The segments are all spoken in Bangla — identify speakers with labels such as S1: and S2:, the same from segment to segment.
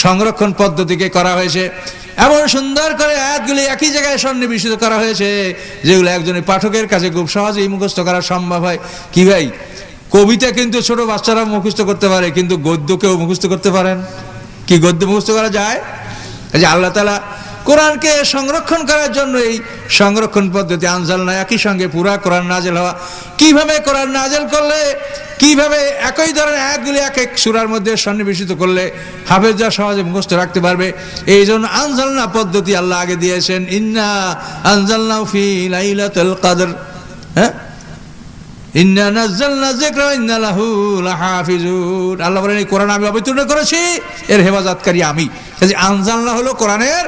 S1: সংরক্ষণ পদ্ধতিকে করা হয়েছে। এমন সুন্দর করে আয়াতগুলি একই জায়গায় সন্নিবেশিত করা হয়েছে যেগুলো একজনের পাঠকের কাছে খুব সহজেই মুখস্থ করা সম্ভব হয়। কি ভাই, কবিতা কিন্তু ছোট বাচ্চারা মুখস্থ করতে পারে, কিন্তু গদ্য কেউ মুখস্থ করতে পারেন? কি গদ্য মুখস্থ করা যায়? যে আল্লাহ তাআলা কোরআনকে সংরক্ষণ করার জন্য এই সংরক্ষণ পদ্ধতি আনজালনা, একই সঙ্গে পুরা কোরআন নাজেল হওয়া। কিভাবে কোরআন নাজেল করলে, কিভাবে একই ধরনের আয়াতগুলি এক এক সূরার মধ্যে সন্নিবেশিত করলে হাফেজরা সহজে মুখস্থ রাখতে পারবে, এই জন্য আনজালনা পদ্ধতি আল্লাহ আগে দিয়েছেন। ইন্না আনজালনাহু ফি লাইলাতুল কদর, হ্যাঁ, ইন্না নাযালনা যিকরা ওয়া ইন্না লাহু লাহাফিজুন। আল্লাহ বলেন এই কোরআন আমি অবতীর্ণ করেছি, এর হেফাজতকারী আমি। এই আনজালনা হলো কোরআনের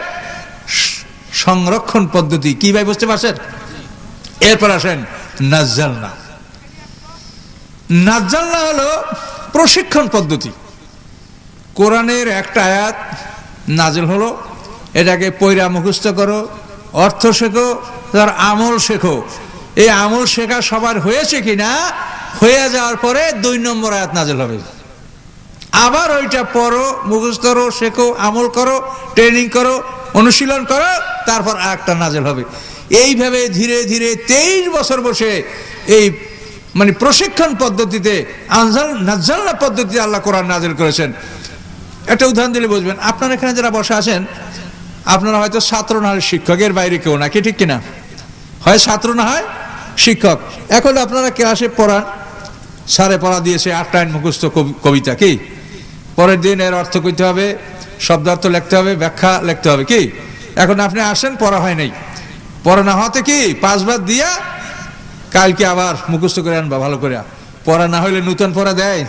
S1: সংরক্ষণ পদ্ধতি। কি ভাই বুঝতে পারছেন? এরপর আসেন নাযালনা। নাযালনা হলো প্রশিক্ষণ পদ্ধতি। কোরআনের একটা আয়াত নাজিল হলো, এটাকে পয়রা মুখস্থ করো, অর্থ শেখো, তার আমল শেখো। এই আমল শেখা সবার হয়েছে কিনা, হয়ে যাওয়ার পরে 2 নম্বর আয়াত নাজিল হবে। আবার ওইটা পড়ো, মুখস্থ করো, শেখো, আমল করো, ট্রেনিং করো, অনুশীলন করো, তারপর আয়াতটা নাজিল হবে। এইভাবে ধীরে ধীরে 23 বছর বসে এই মানে প্রশিক্ষণ পদ্ধতিতে নাযালনা পদ্ধতিতে আল্লাহ কোরআন নাজিল করেছেন। একটা উদাহরণ দিলে বুঝবেন। আপনারা এখানে যারা বসে আছেন, আপনারা হয়তো ছাত্র না হয় শিক্ষকের বাইরে কেউ নাকি, ঠিক কিনা? হয় ছাত্র না হয় শিক্ষক। এখন আপনারা ক্লাসে পড়ান, স্যারে পড়া দিয়েছে 8 লাইন মুখস্থ কবিতা, কি পরের দিন এর অর্থ করতে হবে, শব্দার্থ লিখতে হবে, ব্যাখ্যা লিখতে হবে, কি এখন আপনি আসেন, পড়া হয় নাই, পড়া না হতে কি 5 বার দিয়া কালকে আবার মুখস্থ করে আনবা ভালো করে। পড়া না হইলে নূতন পড়া দেয়,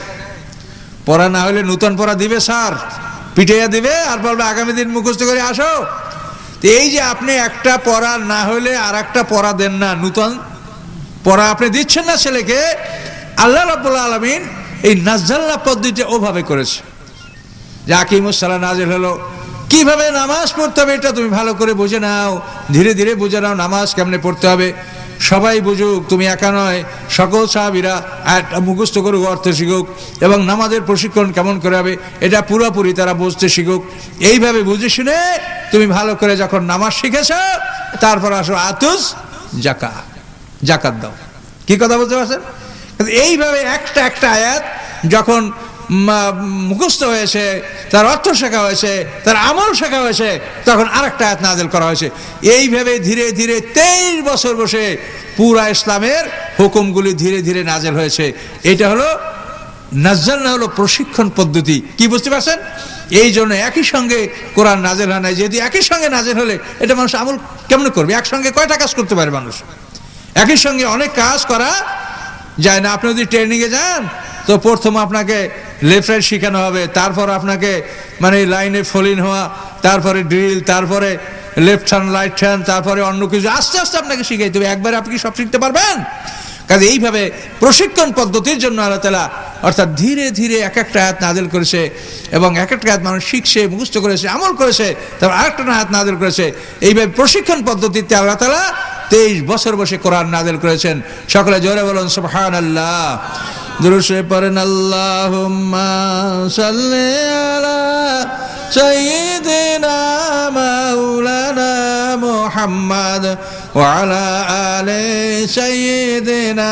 S1: পড়া না হইলে নূতন পড়া দিবে স্যার, পিটাইয়া দিবে, আর বলবে আগামী দিন মুখস্থ করে আসো। এই যে আপনি একটা পড়া না হইলে আর একটা পড়া দেন না, নূতন পড়া আপনি দিচ্ছেন না ছেলেকে, আল্লাহ রাব্বুল আলামিন এই নাযালনা পদ্ধতি ওভাবে করেছে যে আকিমুস সালাহ নাজিল হলো। কিভাবে নামাজ পড়তে হবে এটা তুমি ভালো করে বুঝে নাও, ধীরে ধীরে বুঝে নাও নামাজ কেমনে পড়তে হবে। সবাই বুঝুক, তুমি একা নয়, সকল সাহাবীরা মুখস্থ করুক, অর্থ শিখুক, এবং নামাজের প্রশিক্ষণ কেমন করে হবে এটা পুরোপুরি তারা বুঝতে শিখুক। এইভাবে বুঝে শুনে তুমি ভালো করে যখন নামাজ শিখেছ, তারপর আসো আতুস জাকাত দাও। কি কথা বলতে পারছেন? এইভাবে একটা একটা আয়াত যখন মুখস্থ হয়েছে, তার অর্থ শেখা হয়েছে, তার আমল শেখা হয়েছে, তখন আরেকটা আয়াত নাজিল করা হয়েছে। এইভাবে ধীরে ধীরে 23 বছর বসে পুরা ইসলামের হুকুমগুলি ধীরে ধীরে নাজিল হয়েছে। এটা হলো নাযালনা, হলো প্রশিক্ষণ পদ্ধতি। কি বুঝতে পারছেন? এই জন্য একই সঙ্গে কোরআন নাজিল হয় না। যেহেতু একই সঙ্গে নাজিল হলে এটা মানুষ আমল কেমন করবে? একসঙ্গে কয়টা কাজ করতে পারে মানুষ? একই সঙ্গে অনেক কাজ করা যায় না। আপনি যদি ট্রেনিংয়ে যান, তো প্রথম আপনাকে লেফট রাইট শেখানো হবে, তারপর আপনাকে মানে লাইনে ফলিন হওয়া, তারপরে ড্রিল, তারপরে লেফট হ্যান্ড, রাইট হ্যান্ড, তারপরে অন্য কিছু আস্তে আস্তে আপনাকে শিখাইতে হবে। একবারে আপনি সব শিখতে পারবেন? কাজে এইভাবে প্রশিক্ষণ পদ্ধতির জন্য আল্লাহ তাআলা অর্থাৎ ধীরে ধীরে এক একটা আয়াত নাজিল করেছে, এবং এক একটা আয়াত মানুষ শিখছে, মুখস্থ করেছে, আমল করেছে, তারপর আরেকটা আয়াত নাজিল করেছে। এইভাবে প্রশিক্ষণ পদ্ধতিতে আল্লাহ তাআলা 23 বছর বসে কোরআন নাজিল করেছেন। সকলে জোরে বলুন সুবহানাল্লাহ। দুরূদ পড়েন আল্লাহুম্মা সাল্লি আলা সাইয়্যিদিনা মাওলানা মুহাম্মদ ওয়া আলা আলি সাইয়্যিদিনা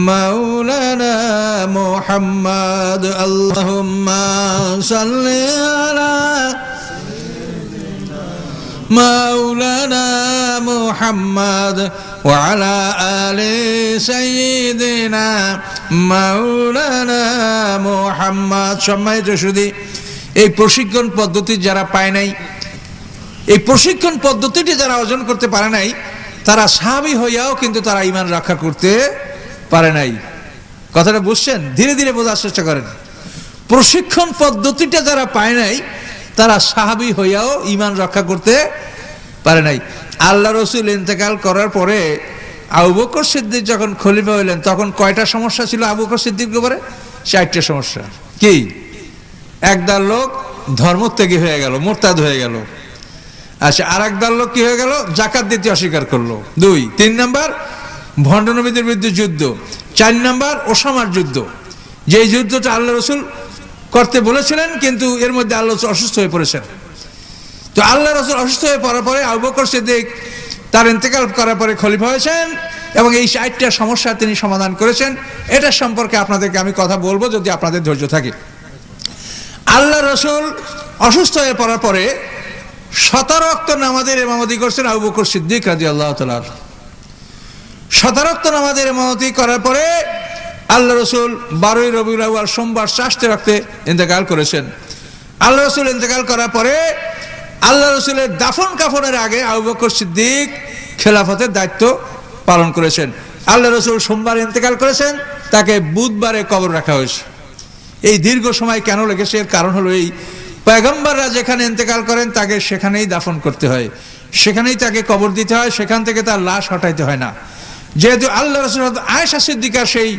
S1: মাওলানা মুহাম্মদ। আল্লাহুম্মা সাল্লি আলা মাওলানা মুহাম্মদ ওয়া আলা আলি সাইয়্যিদিনা মাওলানা মুহাম্মদ। সম্মানিত সুধী, এই প্রশিক্ষণ পদ্ধতি যারা পায় নাই, এই প্রশিক্ষণ পদ্ধতিটি যারা অর্জন করতে পারে নাই, তারা সাহাবী হইয়াও কিন্তু তারা ঈমান রক্ষা করতে পারে নাই। কথাটা বুঝছেন? ধীরে ধীরে বোঝার চেষ্টা করেন। প্রশিক্ষণ পদ্ধতিটা যারা পায় নাই, তারা সাহাবী হইয়াও ঈমান রক্ষা করতে পারে নাই। আল্লাহ রাসূল ইন্তেকাল করার পরে আবু বকর সিদ্দিক যখন খলিফা হইলেন, তখন কয়টা সমস্যা ছিল আবু বকর সিদ্দিকের উপরে? 4টা সমস্যা। কি? একদল লোক ধর্মত্যাগী হয়ে গেল, মুরতাদ হয়ে গেল। আচ্ছা, আর একদল লোক কি হয়ে গেল? যাকাত দিতে অস্বীকার করলো। 2 3 নাম্বার ভণ্ড নবীদের বিরুদ্ধে যুদ্ধ। 4 নাম্বার ওসামার যুদ্ধ, যে যুদ্ধটা আল্লাহ রাসূল করতে বলেছিলেন, কিন্তু এর মধ্যে আল্লাহ রসুল অসুস্থ হয়ে পড়েছেন। তো আল্লাহ রসুল অসুস্থ হয়ে পড়ার পরে আবু বকর সিদ্দিক তার ইন্তেকাল করার পরে খলিফা হয়েছেন এবং এই 60টা সমস্যা তিনি সমাধান করেছেন। এটা সম্পর্কে আপনাদেরকে আমি কথা বলবো যদি আপনাদের ধৈর্য থাকে। আল্লাহ রসুল অসুস্থ হয়ে পড়ার পরে 17 ওয়াক্ত নামাজের ইমামতি করছেন আবু বকর সিদ্দিক রাদিয়াল্লাহু তাআলা। 17 ওয়াক্ত নামাজের ইমামতি করার পরে আল্লাহ রসুল 12ই রবিউল আউয়াল সোমবার 4টে ওয়াক্তে ইন্তেকাল করেছেন। আল্লাহ রসুল ইন্তেকাল করার পরে আল্লাহ রসুলের দাফন কাফনের আগে আবু বকর সিদ্দিক খেলাফতের দায়িত্ব পালন করেছেন। আল্লাহ রসুল সোমবার ইন্তেকাল করেছেন, তাকে বুধবারে কবর রাখা হয়েছে। এই দীর্ঘ সময় কেন লেগেছে? এর কারণ হলো এই, পয়গম্বররা যেখানে ইন্তেকাল করেন তাকে সেখানেই দাফন করতে হয়, সেখানেই তাকে কবর দিতে হয়, সেখান থেকে তার লাশ হটাইতে হয় না। যেহেতু আল্লাহ রসুল আয়েশা সিদ্দিকা সেই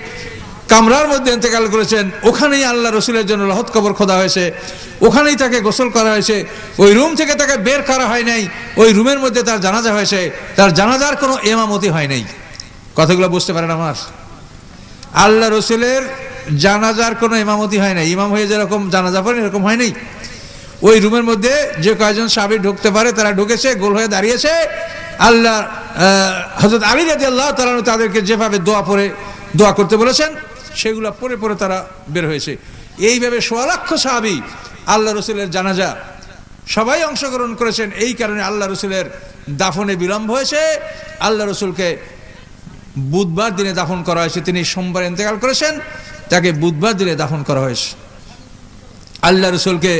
S1: কামরার মধ্যে ইন্তেকাল করেছেন, ওখানেই আল্লাহ রসুলের জন্য লাহত কবর খোদা হয়েছে, ওখানেই তাকে গোসল করা হয়েছে, ওই রুম থেকে তাকে বের করা হয় নাই, ওই রুমের মধ্যে তার জানাজা হয়েছে, তার জানাজার কোনো ইমামতি হয় নাই। কথাগুলো বুঝতে পারেন আমার? আল্লাহ রসুলের জানাজার কোনো ইমামতি হয় নাই, ইমাম হয়ে যেরকম জানাজা পড়েন এরকম হয় নাই। ওই রুমের মধ্যে যে কয়েকজন সাহাবী ঢুকতে পারে তারা ঢুকেছে, গোল হয়ে দাঁড়িয়েছে। আল্লাহ হযরত আলী রাদিয়াল্লাহু তাআলা তাদেরকে যেভাবে দোয়া করতে বলেছেন সেগুলো পরে পরে তারা বের হয়েছে। এইভাবে 1.5 লক্ষ সাহাবী আল্লাহ রসুলের জানাজা সবাই অংশগ্রহণ করেছেন। এই কারণে আল্লাহ রসুলের দাফনে বিলম্ব হয়েছে। আল্লাহ রসুলকে বুধবার দিনে দাফন করা হয়েছে, তিনি সোমবার ইন্তেকাল করেছেন, তাকে বুধবার দিনে দাফন করা হয়েছে। আল্লাহ রসুলকে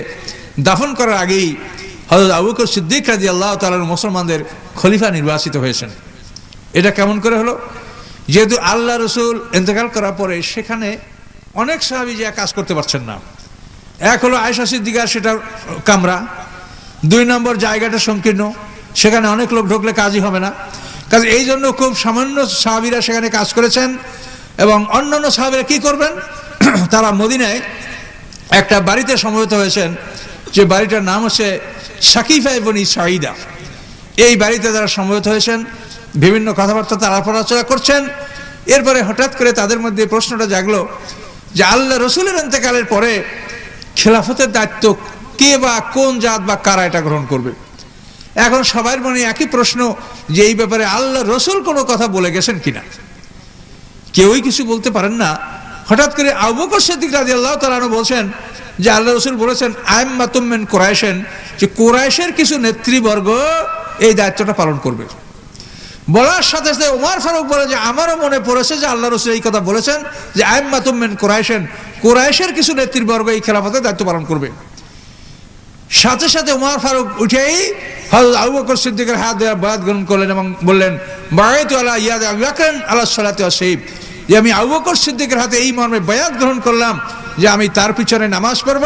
S1: দাফন করার আগেই হযরত আবু বকর সিদ্দিক রাদিয়াল্লাহু তাআলা মুসলমানদের খলিফা নির্বাচিত হয়েছেন। এটা কেমন করে হলো? যেহেতু আল্লাহ রসুল ইন্তেকাল করার পরে সেখানে অনেক সাহাবী যে কাজ করতে পারছেন না। এক হলো আয়েশা সিদ্দিকার সেটা কামরা, 2 নম্বর জায়গাটা সংকীর্ণ, সেখানে অনেক লোক ঢুকলে কাজই হবে না। কাজে এই জন্য খুব সামান্য সাহাবীরা সেখানে কাজ করেছেন। এবং অন্যান্য সাহাবীরা কি করবেন? তারা মদিনায় একটা বাড়িতে সমবেত হয়েছেন, যে বাড়িটার নাম হচ্ছে সাকিফা বনি সাঈদা। এই বাড়িতে তারা সমবেত হয়েছেন, বিভিন্ন কথাবার্তা তারা আলোচনা করছেন। এরপরে হঠাৎ করে তাদের মধ্যে প্রশ্নটা জাগলো যে আল্লাহ রসুলের ইন্তেকালের পরে খেলাফতের দায়িত্ব কে বা কোন জাত বা কারা এটা গ্রহণ করবে। এখন সবার মনে একই প্রশ্ন যে এই ব্যাপারে আল্লাহ রসুল কোনো কথা বলে গেছেন কিনা। কেউই কিছু বলতে পারেন না। হঠাৎ করে আবু বকর সিদ্দিক রাদিয়াল্লাহু তাআলা বলছেন যে আল্লাহ রসুল বলেছেন আইম্মাতুম মিন কুরাইশিন, যে কুরাইশের কিছু নেতৃবর্গ এই দায়িত্বটা পালন করবে। বলার সাথে সাথে ওমর ফারুক বলে যে আমারও মনে পড়েছে যে আল্লাহ রসুল এই কথা বলেছেন যে আইম্মাতুম মিন কুরাইশিন, কুরাইশের কিছু নেতৃবর্গ এই খেলাফতের দায়িত্ব পালন করবে। সাথে সাথে ওমর ফারুক উঠেই হযরত আবু বকর সিদ্দিকের হাত ধরে বায়াত গ্রহণ করলেন এবং বললেন বায়াতু আলা ইয়াদি আবি বকর আলা সালাতি ওয়াস সাইফ, যে আমি আবু বকর সিদ্দিকের হাতে এই মর্মে বায়াত গ্রহণ করলাম যে আমি তার পিছনে নামাজ পড়ব,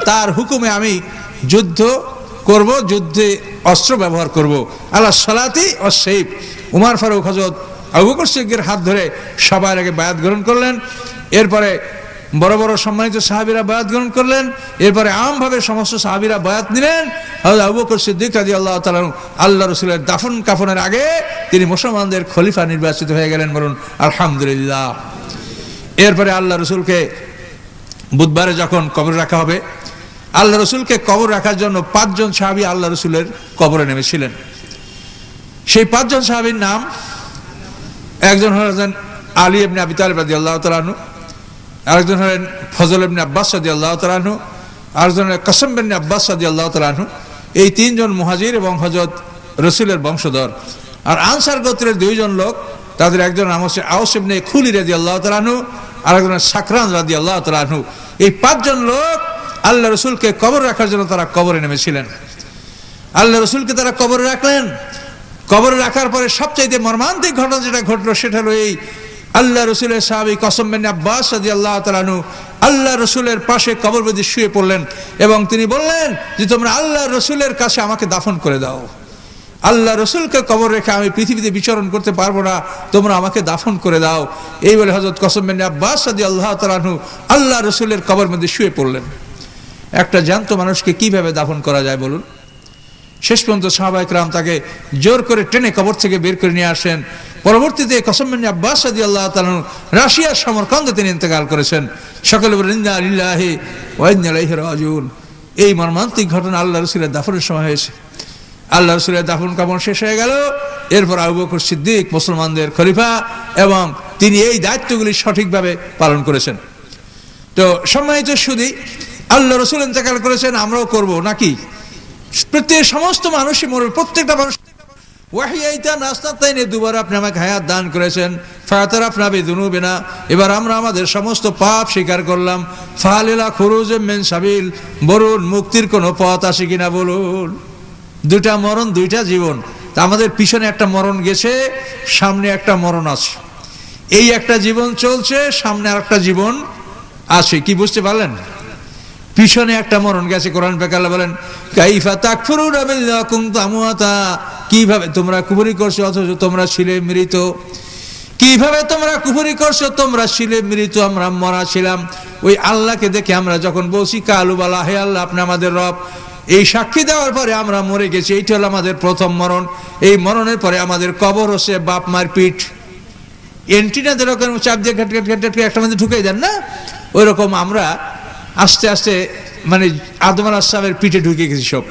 S1: তার হুকুমে আমি যুদ্ধ করব, যুদ্ধে অস্ত্র ব্যবহার করব। আলা সালাতি ওয়াস সাইফ। ওমর ফারুক হযরত আবু বকর সিদ্দিকের হাত ধরে সবার আগে বায়াত গ্রহণ করলেন। এরপরে বড় বড় সম্মানিত সাহাবীরা বায়াত গ্রহণ করলেন। এরপরে আমভাবে সমস্ত সাহাবীরা বায়াত নিলেন। হযরত আবু বকর সিদ্দিক রাদিয়াল্লাহু তাআলা আল্লাহ রাসূলের দাফন কাফনের আগে তিনি মুসলমানদের খলিফা নির্বাচিত হয়ে গেলেন। বলুন আলহামদুলিল্লাহ। এরপরে আল্লাহ রাসূলকে বুধবারে যখন কবর রাখা হবে, আল্লাহ রাসূলকে কবর রাখার জন্য 5 জন সাহাবী আল্লাহ রাসূলের কবরে নেমেছিলেন। সেই 5 জন সাহাবীর নাম, একজন হলেন আলী ইবনে আবি তালিব রাদিয়াল্লাহু তাআলা আনহু, আরেকজন হলেন ফজল ইবনে আব্বাস রাদিয়াল্লাহু তাআলা আনহু, আরেকজন হলেন কাসম ইবনে আব্বাস রাদিয়াল্লাহু তাআলা আনহু। এই 3 জন মুহাজির এবং হযরত রাসূলের বংশধর। আর আনসার গোত্রের 2 জন লোক, তাদের একজন নাম হচ্ছে আওস ইবনে খুলি রাদিয়াল্লাহু তাআলা আনহু, আরেকজন সাকরান রাদিয়াল্লাহু তাআলা আনহু। এই 5 জন লোক আল্লাহ রাসূলকে কবর রাখার জন্য তারা কবরে নেমেছিলেন। আল্লাহ রাসূলকে তারা কবরে রাখলেন। কবরে রাখার পরে সবচাইতে মর্মান্তিক ঘটনা যেটা ঘটলো সেটা হলো এই, আল্লাহ রসুলের সাহাবী কাসম বিন আব্বাস রাদিয়াল্লাহু তাআলা আনহু আল্লাহ রসুলের পাশে কবরবেদী শুয়ে পড়লেন এবং তিনি বললেন যে তোমরা আল্লাহ রসুলের কাছে আমাকে দাফন করে দাও। আল্লাহ রসুলকে কবর রেখে আমি পৃথিবীতে বিচরণ করতে পারবো না, তোমরা আমাকে দাফন করে দাও। এই বলে হযরত কাসম বিন আব্বাস রাদিয়াল্লাহু তাআলা আনহু আল্লাহ রসুলের কবরের মধ্যে শুয়ে পড়লেন। একটা জ্যান্ত মানুষকে কিভাবে দাফন করা যায় বলুন? শেষ পর্যন্ত সাহাবায়ে কেরাম তাকে জোর করে টেনে কবর থেকে বের করে নিয়ে আসেন। পরবর্তীতে কসম বিন আব্বাস রাদিয়াল্লাহু তাআলা রাশিয়ার সমরকন্দে তিনি ইন্তেকাল করেছেন। সকলে বলেন ইন্না লিল্লাহি ওয়া ইন্না ইলাইহি রাজিউন। এই মর্মান্তিক ঘটনা আল্লাহ রাসূলের দাফনের সময় হয়েছে। আল্লাহ রাসূলের দাফন কাফন শেষ হয়ে গেল, এরপর আবু বকর সিদ্দিক মুসলমানদের খলিফা এবং তিনি এই দায়িত্বগুলি সঠিকভাবে পালন করেছেন। তো সম্মানিত সুধী, আল্লাহ রাসূল ইন্তেকাল করেছেন, আমরাও করব নাকি? প্রত্যেক সমস্ত মানুষই মরবে, প্রত্যেকটা মানুষ। ওয়াহিয়াইতা নাসনাতাইনে, দুবার আপনি আমাকে হায়াত দান করেছেন। ফাতারাফনা বিযুনুবিনা, এবার আমরা আমাদের সমস্ত পাপ স্বীকার করলাম। ফালিলা খুরুজুম মিন সাবিল, বলুন মুক্তির কোনো পথ আছে কিনা বলুন। দুটা মরণ, দুইটা জীবন। তা আমাদের পিছনে একটা মরণ গেছে, সামনে একটা মরণ আছে। এই একটা জীবন চলছে, সামনে আর একটা জীবন আছে। কি বুঝতে পারলেন? পিছনে একটা মরণ গেছে। কোরআন পাক আল্লাহ বলেন কাইফা তাকফুরুনা বিল্লাহি কুনতুম আমওয়াতা, কিভাবে তোমরা কুফরি করছো অথচ তোমরা ছিলে মৃত। কিভাবে তোমরা কুফরি করছো, তোমরা ছিলে মৃত, আমরা মরা ছিলাম। ওই আল্লাহকে দেখে আমরা যখন বলছি কালু বালা, হে আল্লাহ আপনি আমাদের রব, এই সাক্ষী দেওয়ার পরে আমরা মরে গেছি, এইটা হলো আমাদের প্রথম মরণ। এই মরণের পরে আমাদের কবর হচ্ছে বাপ মার পিঠ। এন্টিনা যেরকম চাপ দিয়ে ঘাট ঘাট ঘাট একটা মধ্যে ঢুকে দেন না, ওই রকম আমরা আস্তে আস্তে মানে আদম আলাইহিস সালামের পিঠে ঢুকে গেছি সব।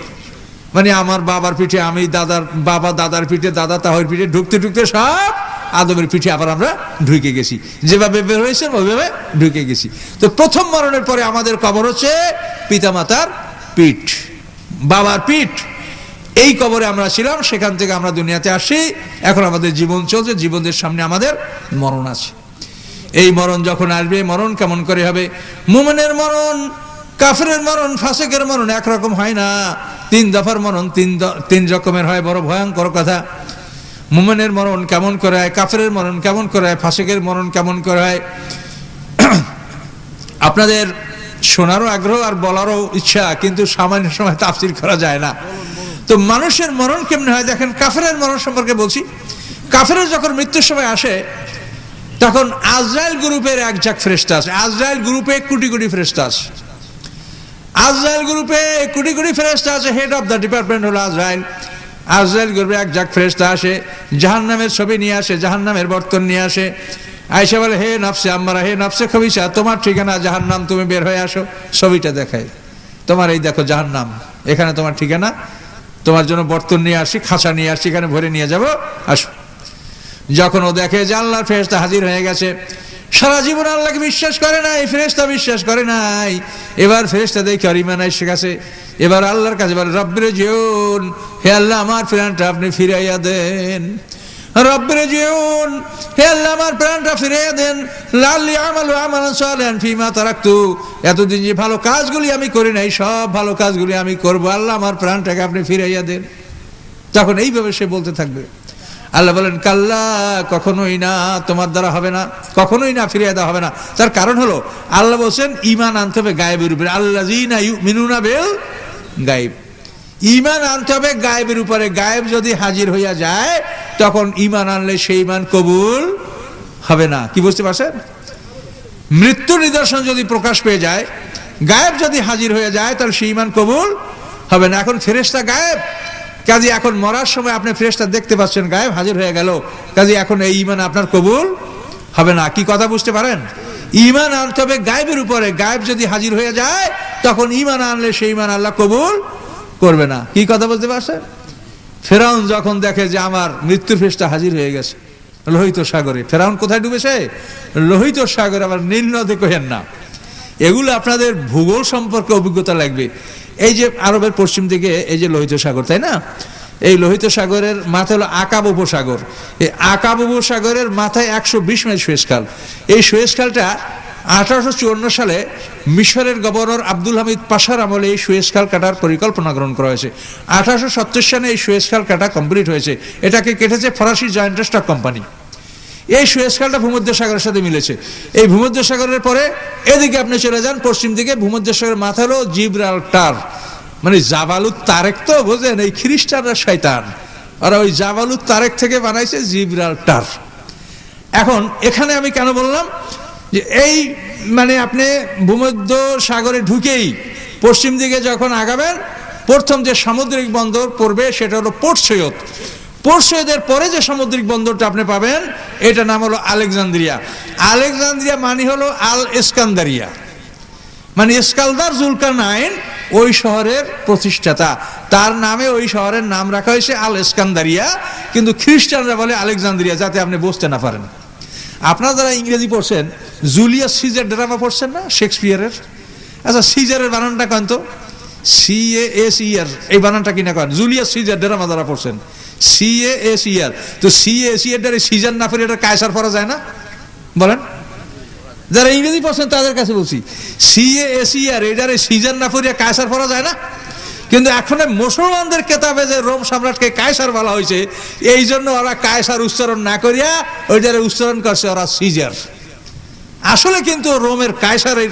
S1: মানে আমার বাবার পিঠে আমি, দাদার বাবা দাদার পিঠে, দাদা তাহের পিঠে, ঢুকতে ঢুকতে সব আদমের পিঠে আবার আমরা ঢুকে গেছি। যেভাবে বের হয়েছে ওইভাবে ঢুকে গেছি। তো প্রথম মরণের পরে আমাদের কবর হচ্ছে পিতামাতার পিঠ, বাবার পিঠ। এই কবরে আমরা ছিলাম, সেখান থেকে আমরা দুনিয়াতে আসি। এখন আমাদের জীবন চলছে, জীবনের সামনে আমাদের মরণ আছে। এই মরণ যখন আসবে, মরণ কেমন করে হবে? মুমিনের মরণ, কাফেরের মরণ, ফাসিকের মরণ একরকম হয় না। তিন দফার মরণ তিন রকমের হয়। বড় ভয়ঙ্কর কথা। মুমিনের মরণ কেমন করে হয়, কাফেরের মরণ কেমন করে হয়, ফাসিকের মরণ কেমন করে হয়, আপনাদের শোনারও আগ্রহ আর বলারও ইচ্ছা, কিন্তু সামান্য সময় তাফসীর করা যায় না। তো মানুষের মরণ কেমনে হয় দেখেন। কাফেরের মরণ সম্পর্কে বলছি। কাফেরের যখন মৃত্যুর সময় আসে, তখন আজরাইল গ্রুপের এক ঝাঁক ফেরেশতা আছে। আজরাইল গ্রুপে কোটি কোটি ফেরেশতা আছে। আজরাইল গ্রুপে কোটি কোটি ফেরেশতা আছে। হেড অফ দ্য ডিপার্টমেন্ট হলো আজরাইল। আজরাইল গ্রুপে এক ঝাঁক ফেরেশতা আসে, জাহান্নামের ছবি নিয়ে আসে, জাহান্নামের বর্তন নিয়ে আসে। আয়েশা বলে হে নফসে আম্মারা, হে নফসে খবিসা, তোমার ঠিকানা জাহান্নাম, তুমি বের হয়ে আসো। ছবিটা দেখায়, তোমার এই দেখো জাহান্নাম, এখানে তোমার ঠিকানা, তোমার জন্য বর্তন নিয়ে আসি, খাঁচা নিয়ে আসি, এখানে ভরে নিয়ে যাবো, আসো। যখন ও দেখে যে আল্লাহর ফেরেশতা হাজির হয়ে গেছে, সারা জীবন আল্লাহকে বিশ্বাস করে নাই, ফেরেশতা বিশ্বাস করে নাই। এবার ফেরেশতা দেখে আর ঈমান এসে গেছে। এবার আল্লাহর কাছে বলে রব্বির জিউন, হে আল্লাহ আমার প্রাণটা আপনি ফিরাইয়া দেন। রব্বির জিউন, হে আল্লাহ আমার প্রাণটা ফিরাইয়া দেন। লাল্লি আমালু আমালান সালিহান ফিমা তারাকতু, এতদিন যে ভালো কাজগুলি আমি করি নাই, সব ভালো কাজগুলি আমি করব। আল্লাহ আমার প্রাণটাকে আপনি ফিরাইয়া দেন। তখন এইভাবে সে বলতে থাকবে। আল্লাহ বলেন কাল্লা, কখনোই না, তোমার দ্বারা হবে না, কখনোই না, ফিরিয়ে দেওয়া হবে না। তার কারণ হলো আল্লাহ বলছেন ঈমান আনতে হবে গায়েবের উপরে। আল্লাযীনা ইউমিনুনা বিল গায়ব, ঈমান আনতে হবে গায়েবের উপরে। গায়েব যদি হাজির হইয়া যায়, তখন ঈমান আনলে সেই ঈমান কবুল হবে না। কি বুঝতে পারছেন? মৃত্যুর নিদর্শন যদি প্রকাশ পেয়ে যায়, গায়েব যদি হাজির হয়ে যায়, তাহলে সেই ঈমান কবুল হবে না। এখন ফেরেশতা গায়েব, কাজে এখন মরার সময় আপনি ফেরেশতা দেখতে পাচ্ছেন, গায়েব হাজির হয়ে গেল, কাজে এখন এই ঈমান আপনার কবুল হবে না। কি কথা বুঝতে পারেন? ঈমান আনতে হবে গায়েবের উপরে। গায়েব যদি হাজির হয়ে যায়, তখন ঈমান আনলে সেই ঈমান আল্লাহ কবুল করবে না। কি কথা বুঝতে পারছেন? ফেরাউন যখন দেখে যে আমার মৃত্যুর ফেরেশতা হাজির হয়ে গেছে লোহিত সাগরে, ফেরাউন কোথায় ডুবেছে? লোহিত সাগরে। আবার নীল নদে কহেন না। এগুলো আপনাদের ভূগোল সম্পর্কে অভিজ্ঞতা লাগবে। এই যে আরবের পশ্চিম দিকে এই যে লোহিত সাগর, তাই না? এই লোহিত সাগরের মাথায় হলো আকাব উপসাগর। এই আকাব উপসাগরের মাথায় 120 মাইল সুয়েজ খাল। এই সুয়েজ খালটা 1854 সালে মিশরের গভর্নর আব্দুল হামিদ পাশার আমলে এই সুয়েজ খাল কাটার পরিকল্পনা গ্রহণ করা হয়েছে। 1870 সালে এই সুয়েজ খাল কাটা কমপ্লিট হয়েছে। এটাকে কেটেছে ফরাসি জয়েন্ট স্টক কোম্পানি। এই সুয়েজ খালটা ভূমধ্যসাগরের সাথে মিলেছে। এই ভূমধ্যসাগরের পরে এদিকে আপনি চলে যান পশ্চিম দিকে, ভূমধ্যসাগরের মাথা হলো জিব্রাল্টার, মানে জাবালুত তারেক। তো বোঝেন, এই খ্রিস্টানরা শয়তান, আর ওই জাবালুত তারেক থেকে বানাইছে জিব্রাল্টার। এখন এখানে আমি কেন বললাম যে এই মানে আপনি ভূমধ্য সাগরে ঢুকেই পশ্চিম দিকে যখন আগাবেন, প্রথম যে সামুদ্রিক বন্দর পড়বে সেটা হলো পোর্ট সৈয়দ। পর্শিয়াদের পরে যে সামুদ্রিক বন্দরটা আপনি পাবেন এটা নাম হলো আলেকজান্দ্রিয়া। আলেকজান্দ্রিয়া মানে হলো আল ইস্কান্দারিয়া, মানে ইস্কালদার জুলকারনাইন ওই শহরের প্রতিষ্ঠাতা, তার নামে ওই শহরের নাম রাখা হয়েছে আল ইস্কান্দারিয়া, কিন্তু খ্রিস্টানরা বলে আলেকজান্দ্রিয়া, যাতে আপনি বুঝতে না পারেন। আপনারা যারা ইংরেজি পড়ছেন, জুলিয়াস সিজার ড্রামা পড়ছেন না শেক্সপিয়ারের? আচ্ছা, সিজারের বানানটা কেন তো? CASER, এই বানানটা কিনা কেন? জুলিয়াস সিজার ড্রামা যারা পড়ছেন, CASER, তো CASER সিজার না পড়ে এটা কায়সার পড়া যায় না? বলেন, যারা ইংরেজি পড়ছেন তাদের কাছে বলছি, CASER এটারে সিজার না পড়ে কায়সার পড়া যায় না? কিন্তু এখন মুসলমানদের কেতাবে যে রোম সম্রাটকে কায়সার বলা হয়েছে, এই জন্য ওরা কায়সার উচ্চারণ না করিয়া ওইটারে উচ্চারণ করছে ওরা সিজার। আসলে কিন্তু রোমের কায়সারের